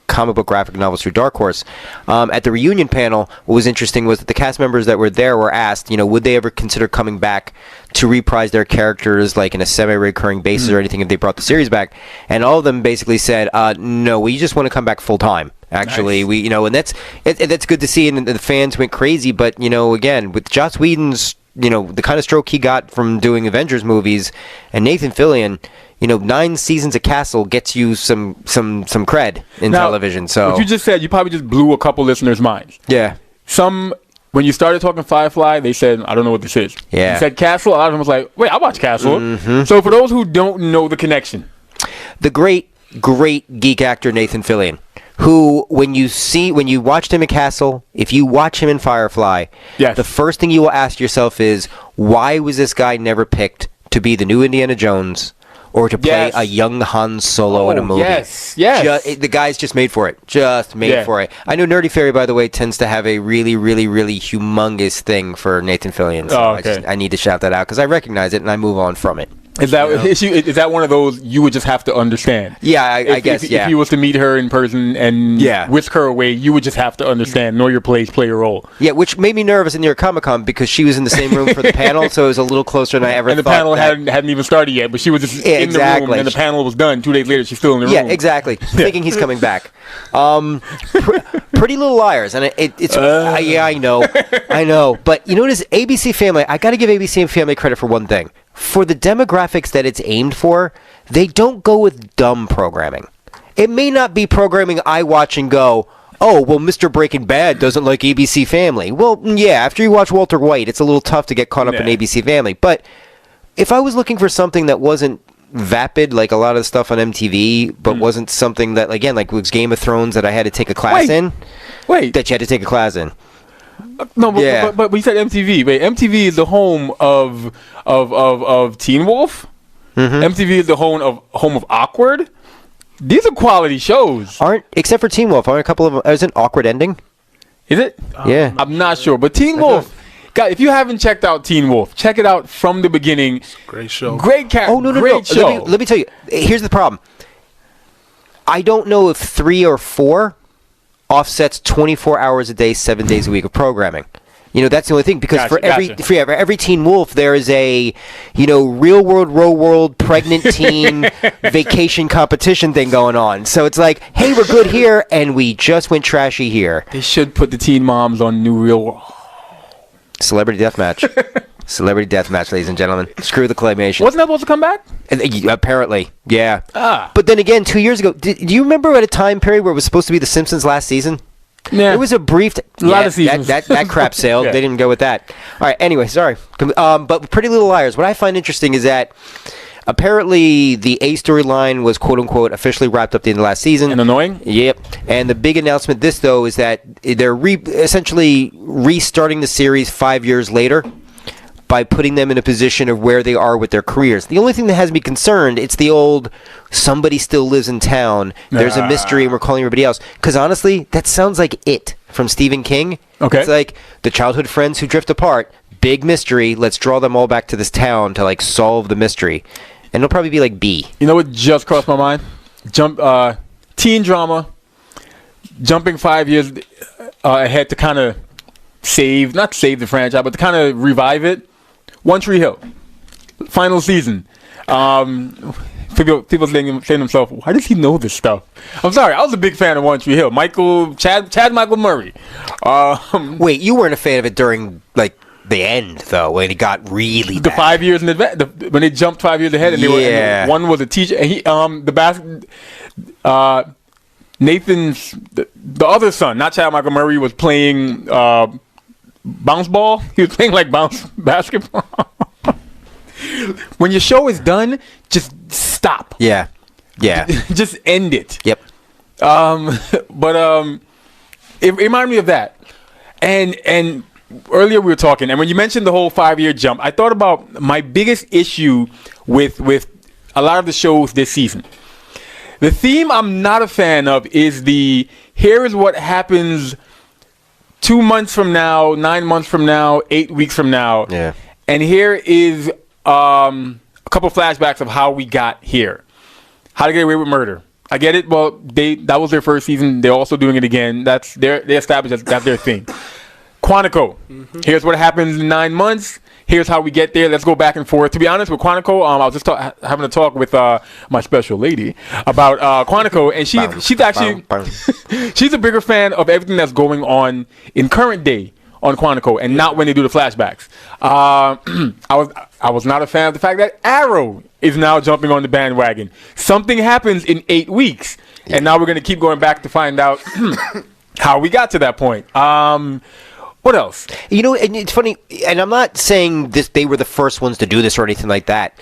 comic book graphic novels through Dark Horse. At the reunion panel, what was interesting was that the cast members that were there were asked, would they ever consider coming back to reprise their characters, like in a semi-recurring basis or anything, if they brought the series back. And all of them basically said, no, we just want to come back full time. Actually, nice. And that's good to see, and the fans went crazy. But again, with Joss Whedon's, the kind of stroke he got from doing Avengers movies, and Nathan Fillion, 9 seasons of Castle gets you some cred in television. So what you just said, you probably just blew a couple listeners' minds. Yeah. When you started talking Firefly, they said, I don't know what this is. Yeah. You said Castle, a lot of them was like, wait, I watch Castle. Mm-hmm. So for those who don't know the connection, The great geek actor Nathan Fillion, who when you watched him in Castle, if you watch him in Firefly, yes. the first thing you will ask yourself is, why was this guy never picked to be the new Indiana Jones or to play a young Han Solo in a movie? Yes. The guy's just made for it. For it. I know Nerdy Fairy, by the way, tends to have a really, really, really humongous thing for Nathan Fillion. So I need to shout that out because I recognize it and I move on from it. Is that one of those you would just have to understand? Yeah, I guess. If you was to meet her in person and whisk her away, you would just have to understand, know your place, play your role. Yeah, which made me nervous in New York Comic Con because she was in the same room for the panel, so it was a little closer than I ever thought. And the panel hadn't even started yet, but she was just in the room, and the panel was done. 2 days later, she's still in the room. Yeah, exactly. Thinking he's coming back. Pretty Little Liars, and it's I know, but you know what is ABC Family? I got to give ABC Family credit for one thing. For the demographics that it's aimed for, they don't go with dumb programming. It may not be programming I watch and go, oh, well, Mr. Breaking Bad doesn't like ABC Family. Well, yeah, after you watch Walter White, it's a little tough to get caught up in ABC Family. But if I was looking for something that wasn't vapid, like a lot of the stuff on MTV, but wasn't something that, again, like was Game of Thrones that I had to take a class in. That you had to take a class in. No, but you said MTV. Wait, MTV is the home of Teen Wolf. MTV is the home of Awkward. These are quality shows. Except for Teen Wolf, aren't a couple of them? Is it an Awkward ending? Is it? Yeah. I'm not sure, but Teen Wolf. God, if you haven't checked out Teen Wolf, check it out from the beginning. Great show. Great cat. Oh no. Show. Let me tell you. Here's the problem. I don't know if 3 or 4 offsets 24 hours a day, 7 days a week of programming. You know, that's the only thing, because for every Teen Wolf, there is a, real world, pregnant teen vacation competition thing going on. So it's like, hey, we're good here, and we just went trashy here. They should put the teen moms on New Real World. Celebrity Deathmatch. Celebrity Deathmatch, ladies and gentlemen. Screw the claymation. Wasn't that supposed to come back? Apparently, yeah. But then again, 2 years ago, do you remember at a time period where it was supposed to be The Simpsons last season? Yeah. It was a brief... a lot of seasons. That crap sailed. They didn't go with that. All right, anyway, sorry. But Pretty Little Liars, what I find interesting is that apparently the A storyline was quote-unquote officially wrapped up at the end of last season. And annoying? Yep. And the big announcement though, is that they're essentially restarting the series 5 years later by putting them in a position of where they are with their careers. The only thing that has me concerned, it's the old, somebody still lives in town, there's a mystery, and we're calling everybody else. Because honestly, that sounds like It from Stephen King. Okay. It's like the childhood friends who drift apart, big mystery, let's draw them all back to this town to like solve the mystery. And it'll probably be like B. You know what just crossed my mind? Teen drama, jumping 5 years ahead to kind of not save the franchise, but to kind of revive it. One Tree Hill, final season. People saying to themselves, why does he know this stuff? I'm sorry, I was a big fan of One Tree Hill. Chad Michael Murray. Wait, you weren't a fan of it during like the end though, when it got really bad. 5 years in advance, when they jumped 5 years ahead, and they were. And one was a teacher. And he, Nathan's the other son, not Chad Michael Murray, was playing bounce ball. He was playing like bounce basketball. When your show is done, just stop. Yeah. Just end it. Yep. But it reminded me of that. And earlier we were talking, and when you mentioned the whole 5 year jump, I thought about my biggest issue with a lot of the shows this season. The theme I'm not a fan of is here is what happens 2 months from now, 9 months from now, 8 weeks from now. Yeah. And here is a couple flashbacks of how we got here. How to Get Away with Murder. I get it. Well, that was their first season. They're also doing it again. They established that's their thing. Quantico. Mm-hmm. Here's what happens in 9 months. Here's how we get there. Let's go back and forth. To be honest, with Quantico, I was just having a talk with my special lady about Quantico, and she's actually she's a bigger fan of everything that's going on in current day on Quantico, and not when they do the flashbacks. I was not a fan of the fact that Arrow is now jumping on the bandwagon. Something happens in 8 weeks, and now we're going to keep going back to find out how we got to that point. What else? You know, and it's funny, and I'm not saying they were the first ones to do this or anything like that,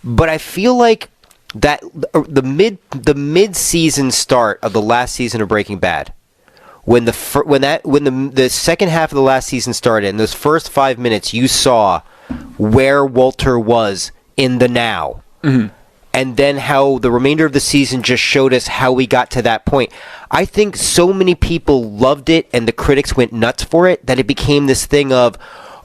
but I feel like that the mid season start of the last season of Breaking Bad, when the second half of the last season started, in those first 5 minutes, you saw where Walter was in the now. Mm-hmm. And then how the remainder of the season just showed us how we got to that point. I think so many people loved it and the critics went nuts for it that it became this thing of,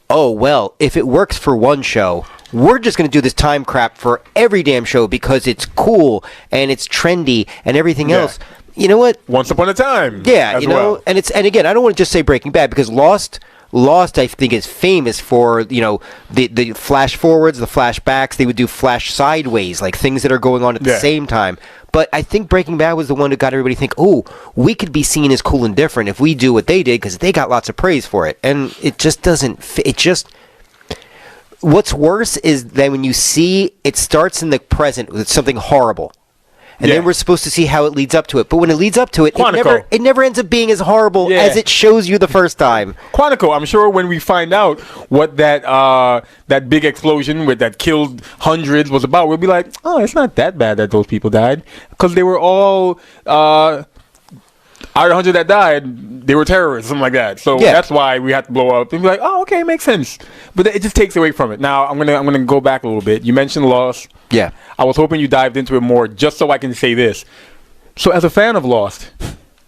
oh, well, if it works for one show, we're just going to do this time crap for every damn show because it's cool and it's trendy and everything else. You know what? Once upon a time. Yeah, you know, and again, I don't want to just say Breaking Bad because Lost, I think, is famous for, the flash forwards, the flashbacks. They would do flash sideways, like things that are going on at the same time. But I think Breaking Bad was the one that got everybody to think, oh, we could be seen as cool and different if we do what they did because they got lots of praise for it. And it just doesn't fit. It just... What's worse is that when you see it starts in the present with something horrible. And then we're supposed to see how it leads up to it. But when it leads up to it, it never ends up being as horrible as it shows you the first time. Quantico, I'm sure when we find out what that big explosion that killed hundreds was about, we'll be like, oh, it's not that bad that those people died. Because they were all, out of 100 that died, they were terrorists, something like that. So that's why we had to blow up. And be like, oh, okay, makes sense. But it just takes away from it. Now, I'm gonna go back a little bit. You mentioned Lost. Yeah. I was hoping you dived into it more just so I can say this. So as a fan of Lost,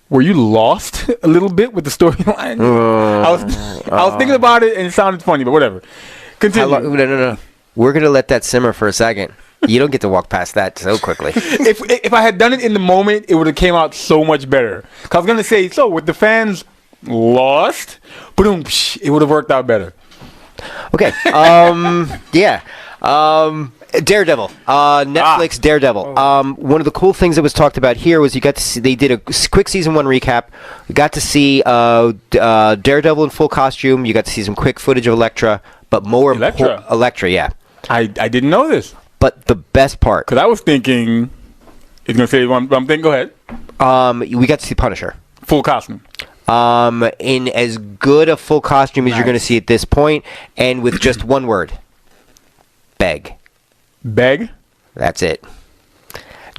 were you lost a little bit with the storyline? I was thinking about it and it sounded funny, but whatever. Continue. No. We're going to let that simmer for a second. You don't get to walk past that so quickly. If I had done it in the moment, it would have came out so much better. 'Cause I was going to say, so with the fans lost, boom, it would have worked out better. Okay. Yeah. Daredevil, Netflix Daredevil. One of the cool things that was talked about here was you got to see, they did a quick season 1 recap. You got to see Daredevil in full costume. You got to see some quick footage of Elektra, but more Elektra, yeah. I didn't know this. But the best part, because I was thinking, it's gonna say one thing. Go ahead. We got to see Punisher, full costume. In as good a full costume as you're going to see at this point, and with just one word: beg. Beg? That's it.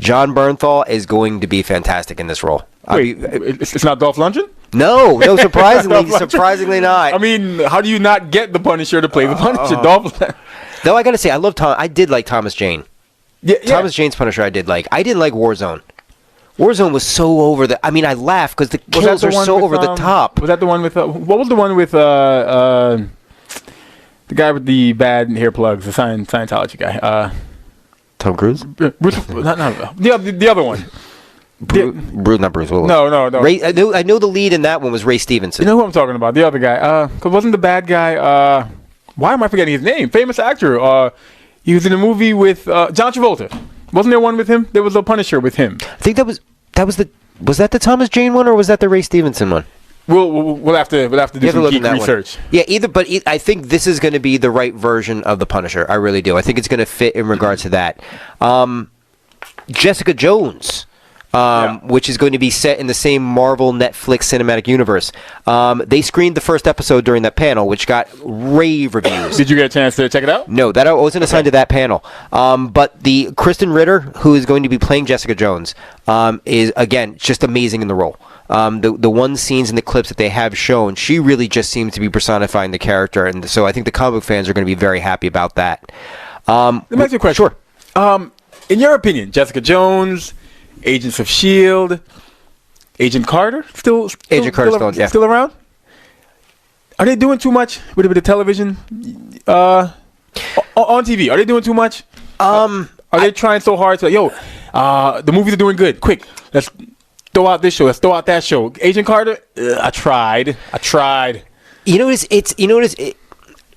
John Bernthal is going to be fantastic in this role. Wait, it's not Dolph Lundgren? No, surprisingly not. I mean, how do you not get the Punisher to play the Punisher? Dolph. Though I got to say, I did like Thomas Jane. Yeah. Thomas Jane's Punisher I did like. I didn't like Warzone. Warzone was so over the... I mean, I laughed because the kills are so over the top. Was that the one with... what was the one with... the guy with the bad hair plugs, the Scientology guy. Tom Cruise? No, the other one. Not Bruce Willis. No. I know the lead in that one was Ray Stevenson. You know who I'm talking about? The other guy. Because wasn't the bad guy... why am I forgetting his name? Famous actor. He was in a movie with John Travolta. Wasn't there one with him? There was a Punisher with him. I think was that the Thomas Jane one or was that the Ray Stevenson one? We'll have to do some geek research. Yeah, I think this is going to be the right version of the Punisher. I really do. I think it's going to fit in regards to that. Jessica Jones, which is going to be set in the same Marvel Netflix cinematic universe. They screened the first episode during that panel, which got rave reviews. Did you get a chance to check it out? No, that I wasn't assigned to that panel. But the Kristen Ritter, who is going to be playing Jessica Jones, is again just amazing in the role. The one scenes in the clips that they have shown, she really just seems to be personifying the character, and so I think the comic fans are going to be very happy about that. Let me ask you a question. Sure. In your opinion, Jessica Jones, Agents of S.H.I.E.L.D., Agent Carter, still around? Are they doing too much with the television on TV? Are they doing too much? Are they trying so hard to the movies are doing good? Quick, let's throw out this show. Let's throw out that show. Agent Carter, I tried. You know,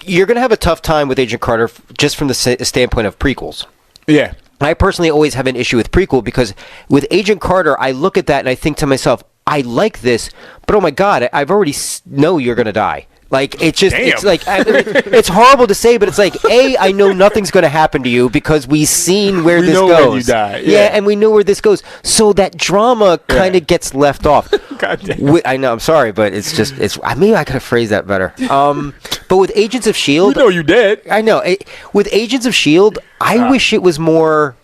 you're going to have a tough time with Agent Carter just from the standpoint of prequels. Yeah. I personally always have an issue with prequel because with Agent Carter, I look at that and I think to myself, I like this, but oh my God, I've already know you're going to die. Like, it's just, it's like, it's horrible to say, but it's like, I know nothing's going to happen to you because we've seen where this goes. When you die. Yeah, and we know where this goes. So that drama kind of gets left off. God damn. I know, I'm sorry, but it's just, maybe I could have phrased that better. But with Agents of S.H.I.E.L.D. You know you did. I know. With Agents of S.H.I.E.L.D., I wish it was more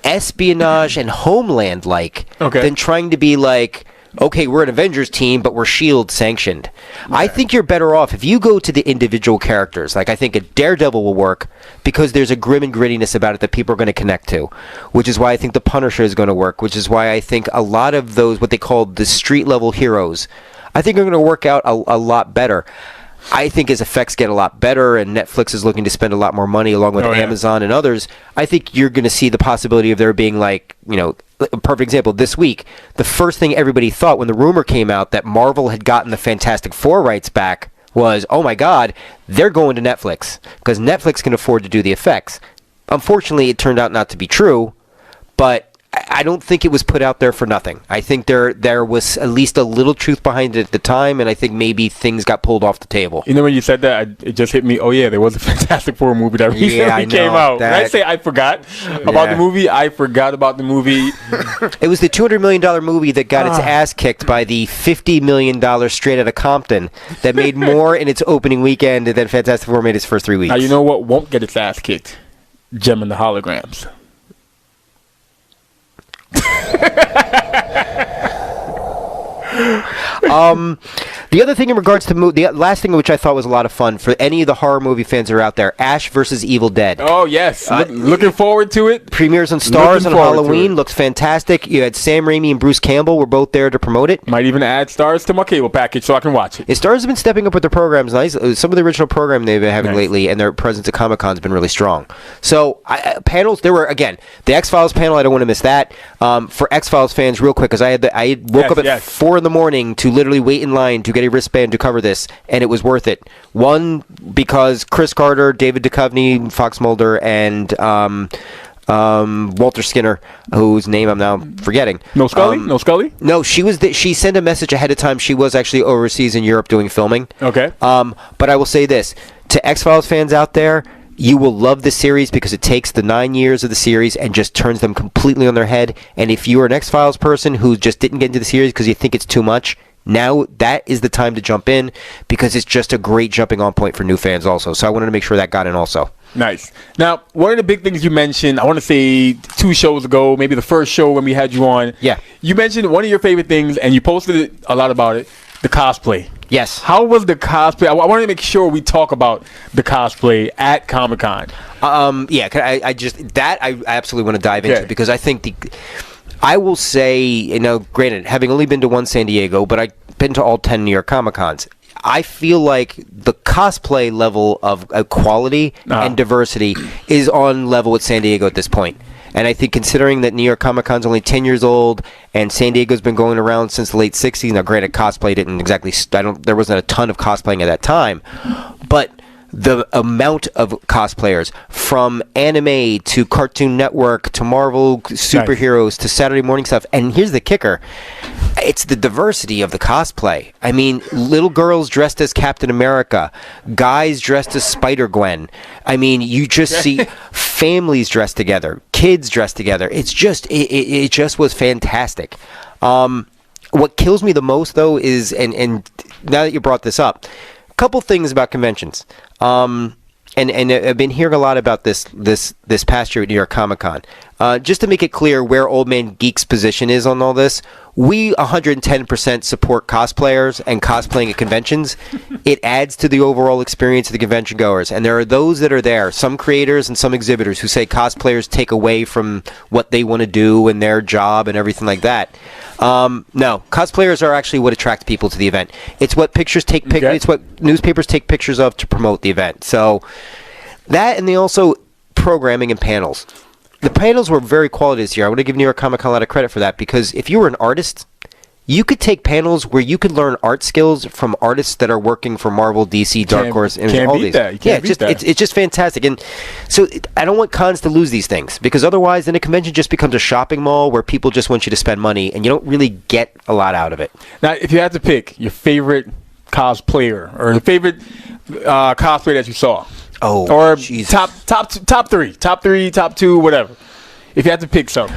espionage and Homeland-like Okay. than trying to be like, okay, we're an Avengers team, but we're S.H.I.E.L.D. sanctioned. I think you're better off if you go to the individual characters. Like, I think a Daredevil will work because there's a grim and grittiness about it that people are going to connect to, which is why I think the Punisher is going to work, which is why I think a lot of those, what they call the street-level heroes, I think are going to work out a lot better. I think as effects get a lot better and Netflix is looking to spend a lot more money along with Amazon and others, I think you're going to see the possibility of there being like, a perfect example, this week, the first thing everybody thought when the rumor came out that Marvel had gotten the Fantastic Four rights back was, oh my God, they're going to Netflix because Netflix can afford to do the effects. Unfortunately, it turned out not to be true, but I don't think it was put out there for nothing. I think there was at least a little truth behind it at the time, and I think maybe things got pulled off the table. You know, when you said that, it just hit me. Oh yeah, there was a Fantastic Four movie that recently came out. When I say I forgot about the movie, I forgot about the movie. It was the $200 million movie that got its ass kicked by the $50 million Straight Outta Compton that made more in its opening weekend than Fantastic Four made its first 3 weeks. Now you know what won't get its ass kicked? Gem and the Holograms. The other thing in regards to the last thing which I thought was a lot of fun for any of the horror movie fans that are out there, Ash versus Evil Dead. Oh yes, looking forward to it. Premieres on Stars on Halloween. Looks fantastic. You had Sam Raimi and Bruce Campbell were both there to promote it. Might even add Stars to my cable package so I can watch it. Stars have been stepping up with their programs. Nice. Some of the original programming they've been having lately, and their presence at Comic-Con has been really strong. So panels. There were again the X-Files panel. I don't want to miss that. For X-Files fans, real quick, because I woke up at 4 a.m. to literally wait in line to get a wristband to cover this, and it was worth it. One, because Chris Carter, David Duchovny, Fox Mulder, and Walter Skinner, whose name I'm now forgetting. No Scully? No Scully? No, she sent a message ahead of time. She was actually overseas in Europe doing filming. Okay. But I will say this, to X-Files fans out there, you will love this series because it takes the 9 years of the series and just turns them completely on their head. And if you're an X-Files person who just didn't get into the series because you think it's too much, now that is the time to jump in because it's just a great jumping on point for new fans also. So I wanted to make sure that got in also. Nice. Now, one of the big things you mentioned, I want to say 2 shows ago, maybe the first show when we had you on. Yeah. You mentioned one of your favorite things, and you posted a lot about it, the cosplay. Yes. How was the cosplay? I wanted to make sure we talk about the cosplay at Comic-Con. Yeah, I absolutely want to dive into because I think I will say, granted, having only been to one San Diego, but I've been to all 10 New York Comic-Cons. I feel like the cosplay level of quality and diversity is on level with San Diego at this point. And I think considering that New York Comic-Con's only 10 years old and San Diego's been going around since the late 60s, now granted cosplay didn't exactly, there wasn't a ton of cosplaying at that time, but the amount of cosplayers from anime to Cartoon Network to Marvel superheroes to Saturday morning stuff. And here's the kicker. It's the diversity of the cosplay. I mean, little girls dressed as Captain America, guys dressed as Spider-Gwen. I mean, you just see families dressed together, kids dressed together. It's just, it just was fantastic. What kills me the most, though, is, and now that you brought this up, a couple things about conventions. And I've been hearing a lot about this past year at New York Comic Con. Just to make it clear where Old Man Geek's position is on all this, we 110% support cosplayers and cosplaying at conventions. It adds to the overall experience of the convention goers. And there are those that are there, some creators and some exhibitors, who say cosplayers take away from what they want to do and their job and everything like that. No, cosplayers are actually what attracts people to the event. It's what it's what newspapers take pictures of to promote the event. So that, and they also programming and panels. The panels were very quality this year. I want to give New York Comic Con a lot of credit for that because if you were an artist, you could take panels where you could learn art skills from artists that are working for Marvel, DC, Dark Horse, and all these. It's just fantastic. And so I don't want cons to lose these things because otherwise then a convention just becomes a shopping mall where people just want you to spend money and you don't really get a lot out of it. Now, if you had to pick your favorite cosplayer or the favorite cosplay that you saw, or Jesus. top three, top two, whatever. If you had to pick some.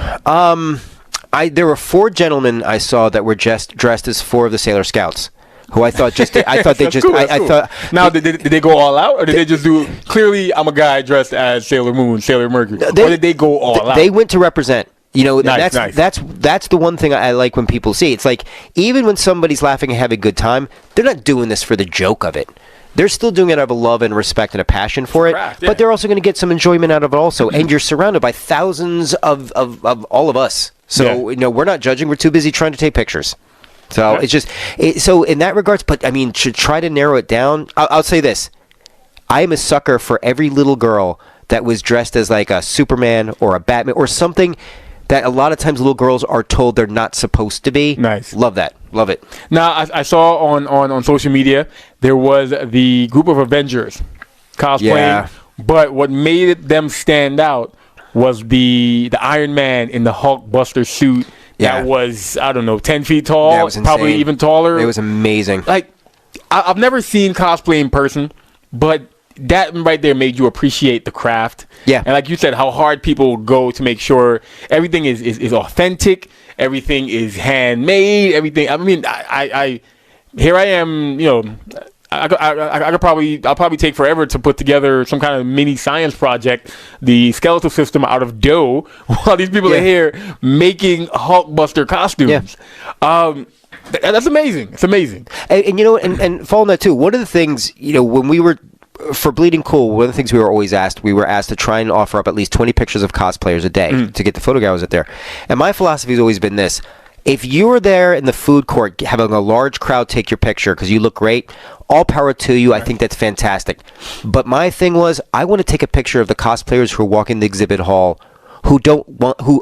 There were 4 gentlemen I saw that were just dressed as 4 of the Sailor Scouts. who I thought just I thought they That's just cool, I that's cool. thought Now, did they go all out, or did they just do? Clearly, I'm a guy dressed as Sailor Moon, Sailor Mercury. Or did they go all out? They went to represent. You know, Nice, that's the one thing I like when people see. It's like, even when somebody's laughing and having a good time, they're not doing this for the joke of it. They're still doing it out of a love and respect and a passion for it. Craft, yeah. But they're also going to get some enjoyment out of it also. And you're surrounded by thousands of all of us. So, Yeah. we're not judging. We're too busy trying to take pictures. So Yeah. it's just, so in that regards, but I mean, to try to narrow it down, I'll say this. I am a sucker for every little girl that was dressed as like a Superman or a Batman or something that a lot of times little girls are told they're not supposed to be. Nice. Love that. Love it. Now, I saw on social media there was the group of Avengers cosplaying, Yeah. but what made them stand out was the Iron Man in the Hulkbuster suit Yeah. that was, I don't know, 10 feet tall, That was probably insane. even taller. It was amazing. Like, I've never seen cosplay in person, but that right there made you appreciate the craft. Yeah. And like you said, how hard people go to make sure everything is authentic, everything is handmade, everything. I mean, I here I am, I'll probably take forever to put together some kind of mini science project, the skeletal system out of dough, while these people are here making Hulkbuster costumes. That's amazing. It's amazing. And and following that too, one of the things, when we were for Bleeding Cool, one of the things we were asked to try and offer up at least 20 pictures of cosplayers a day to get the photographers out there. And my philosophy has always been this: if you are there in the food court having a large crowd take your picture because you look great, all power to you. I think that's fantastic. But my thing was, I want to take a picture of the cosplayers who are walking the exhibit hall, who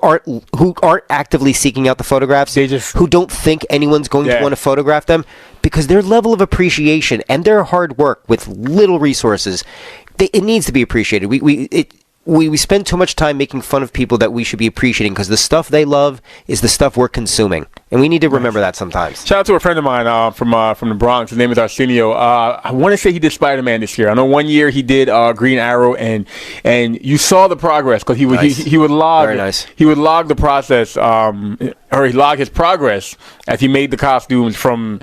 aren't actively seeking out the photographs, who don't think anyone's going to want to photograph them, because their level of appreciation and their hard work with little resources, it needs to be appreciated. We spend too much time making fun of people that we should be appreciating, because the stuff they love is the stuff we're consuming, and we need to remember that sometimes. Shout out to a friend of mine from the Bronx. His name is Arsenio. I want to say he did Spider-Man this year. I know one year he did Green Arrow, and you saw the progress, because he would log. Very nice. He would log the process, or he logged his progress as he made the costumes from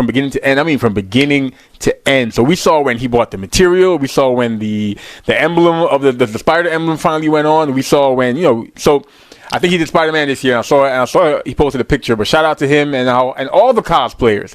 beginning to end. I mean, from beginning to end. So we saw when he bought the material. We saw when the emblem of the spider emblem finally went on. We saw when, so I think he did Spider-Man this year. And I saw he posted a picture. But shout out to him and all the cosplayers.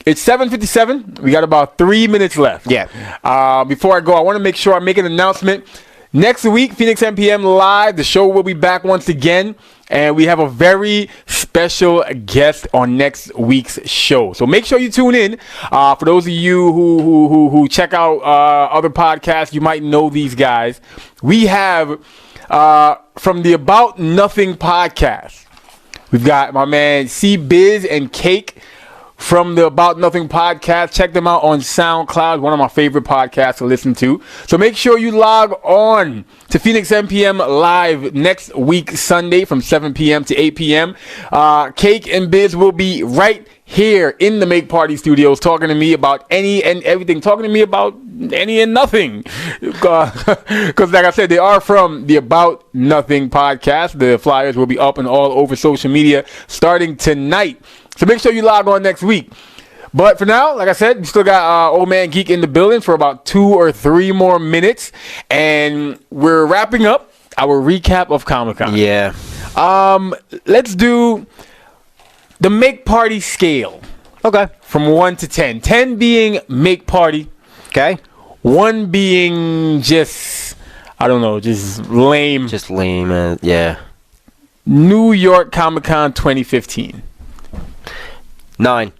It's 7:57. We got about 3 minutes left. Yeah. Before I go, I want to make sure I make an announcement. Next week, Phoenix MPM Live, the show will be back once again, and we have a very special guest on next week's show. So make sure you tune in. For those of you who check out other podcasts, you might know these guys. We have from the About Nothing podcast, we've got my man C Biz and Cake from the About Nothing podcast. Check them out on SoundCloud, one of my favorite podcasts to listen to. So make sure you log on to Phoenix MPM Live next week, Sunday, from 7 p.m. to 8 p.m. Cake and Biz will be right here in the Make Party Studios talking to me about any and everything, talking to me about any and nothing. Because like I said, they are from the About Nothing podcast. The flyers will be up and all over social media starting tonight. So make sure you log on next week. But for now, like I said, we still got old Man Geek in the building for about 2 or 3 more minutes. And we're wrapping up our recap of Comic-Con. Yeah. Let's do the Make Party scale. Okay. From 1 to 10. 10 being Make Party. Okay. 1 being just, I don't know, just lame. Just lame, yeah. New York Comic-Con 2015. 9.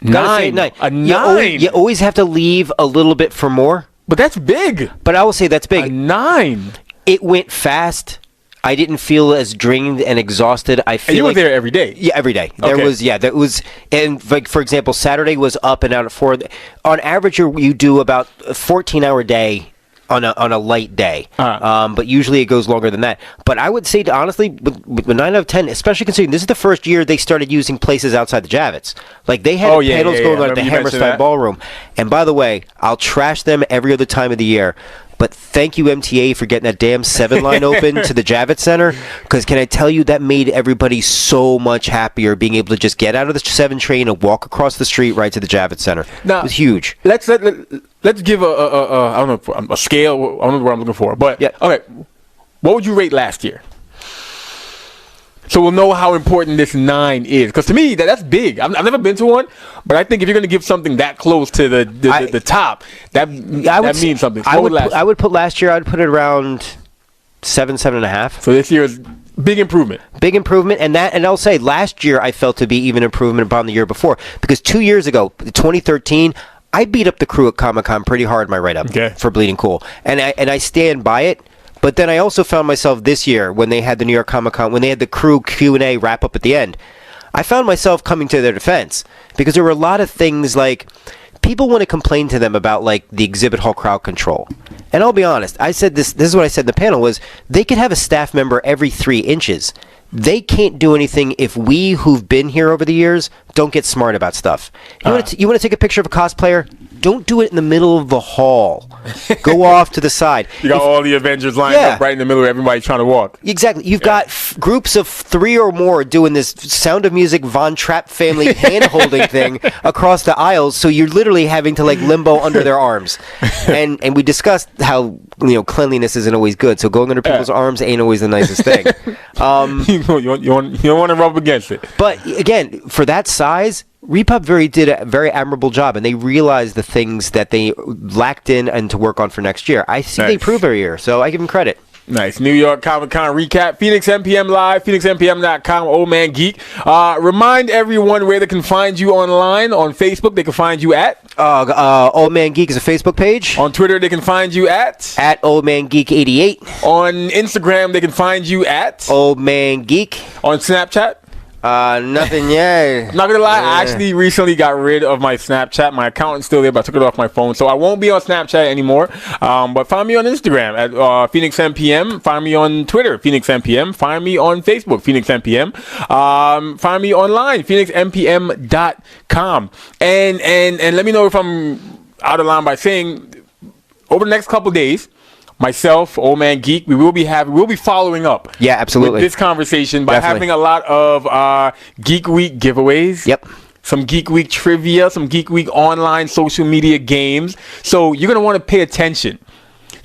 9. A 9. You always have to leave a little bit for more. But that's big. But I will say that's big. A 9. It went fast. I didn't feel as drained and exhausted. I feel and you like were there every day. Yeah, every day. Okay. There was, and like for example, Saturday was up and out at 4. On average, you do about a 14-hour day on a light day. But usually it goes longer than that. But I would say, honestly, with 9 out of 10, especially considering this is the first year they started using places outside the Javits. Like they had panels going on at the Hammerstein Ballroom. And by the way, I'll trash them every other time of the year. but thank you MTA for getting that damn 7 line open to the Javits Center, because can I tell you that made everybody so much happier being able to just get out of the 7 train and walk across the street right to the Javits Center. Now, it was huge. Let's give I don't know, a scale. I don't know what I'm looking for, but yeah. Okay, what would you rate last year? So we'll know how important this 9 is. Because to me, that's big. I've never been to one, but I think if you're going to give something that close to the top, that means something. So I would put last year, I'd put it around 7.5. So this year is big improvement. Big improvement. And I'll say last year I felt to be even improvement upon the year before. Because 2 years ago, 2013, I beat up the crew at Comic-Con pretty hard, my write-up, for Bleeding Cool. And I stand by it. But then I also found myself this year when they had the New York Comic-Con, when they had the crew Q&A wrap up at the end, I found myself coming to their defense because there were a lot of things like people want to complain to them about like the exhibit hall crowd control. And I'll be honest, I said this is what I said in the panel was they could have a staff member every 3 inches. They can't do anything if we who've been here over the years don't get smart about stuff. You want to take a picture of a cosplayer? Don't do it in the middle of the hall. Go off to the side. You got all the Avengers lined up right in the middle of everybody trying to walk. Exactly. You've got groups of 3 or more doing this Sound of Music Von Trapp family hand-holding thing across the aisles, so you're literally having to like limbo under their arms. And we discussed how cleanliness isn't always good, so going under people's arms ain't always the nicest thing. You don't want to rub against it. But again, for that size, Repub did a very admirable job, and they realized the things that they lacked in and to work on for next year. I see they improve every year, so I give them credit. Nice. New York Comic Con recap. PHNXM.P.Mlive, PHNXMPM.com, Old Man Geek. Remind everyone where they can find you online. On Facebook, they can find you at? Old Man Geek is a Facebook page. On Twitter, they can find you at? At Old Man Geek 88. On Instagram, they can find you at? Old Man Geek. On Snapchat? Nothing yet. Not gonna lie, I actually recently got rid of my Snapchat. My account is still there, but I took it off my phone, so I won't be on Snapchat anymore. But find me on Instagram at PHNXMPM. Find me on Twitter, PHNXMPM. Find me on Facebook, PHNXMPM. Find me online, PHNXMPM.com. And let me know if I'm out of line by saying over the next couple days, myself, Old Man Geek, we'll be following up. Yeah, absolutely. With this conversation by having a lot of Geek Week giveaways. Yep. Some Geek Week trivia, some Geek Week online social media games. So you're gonna want to pay attention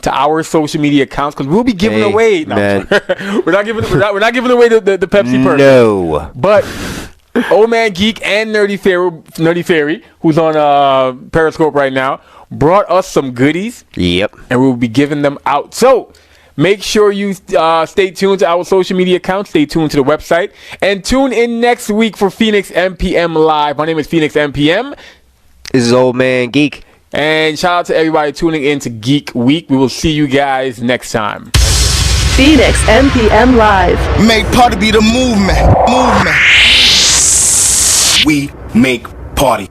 to our social media accounts because we'll be giving away. No, we're not giving away the Pepsi purse. No. But Old Man Geek and Nerdy Fairy, who's on Periscope right now, brought us some goodies. Yep. And we'll be giving them out. So make sure you stay tuned to our social media accounts. Stay tuned to the website. And tune in next week for PHNXM.P.M. Live. My name is PHNXMPM. This is Old Man Geek. And shout out to everybody tuning in to Geek Week. We will see you guys next time. PHNXM.P.M. Live. Make party be the movement. We make party.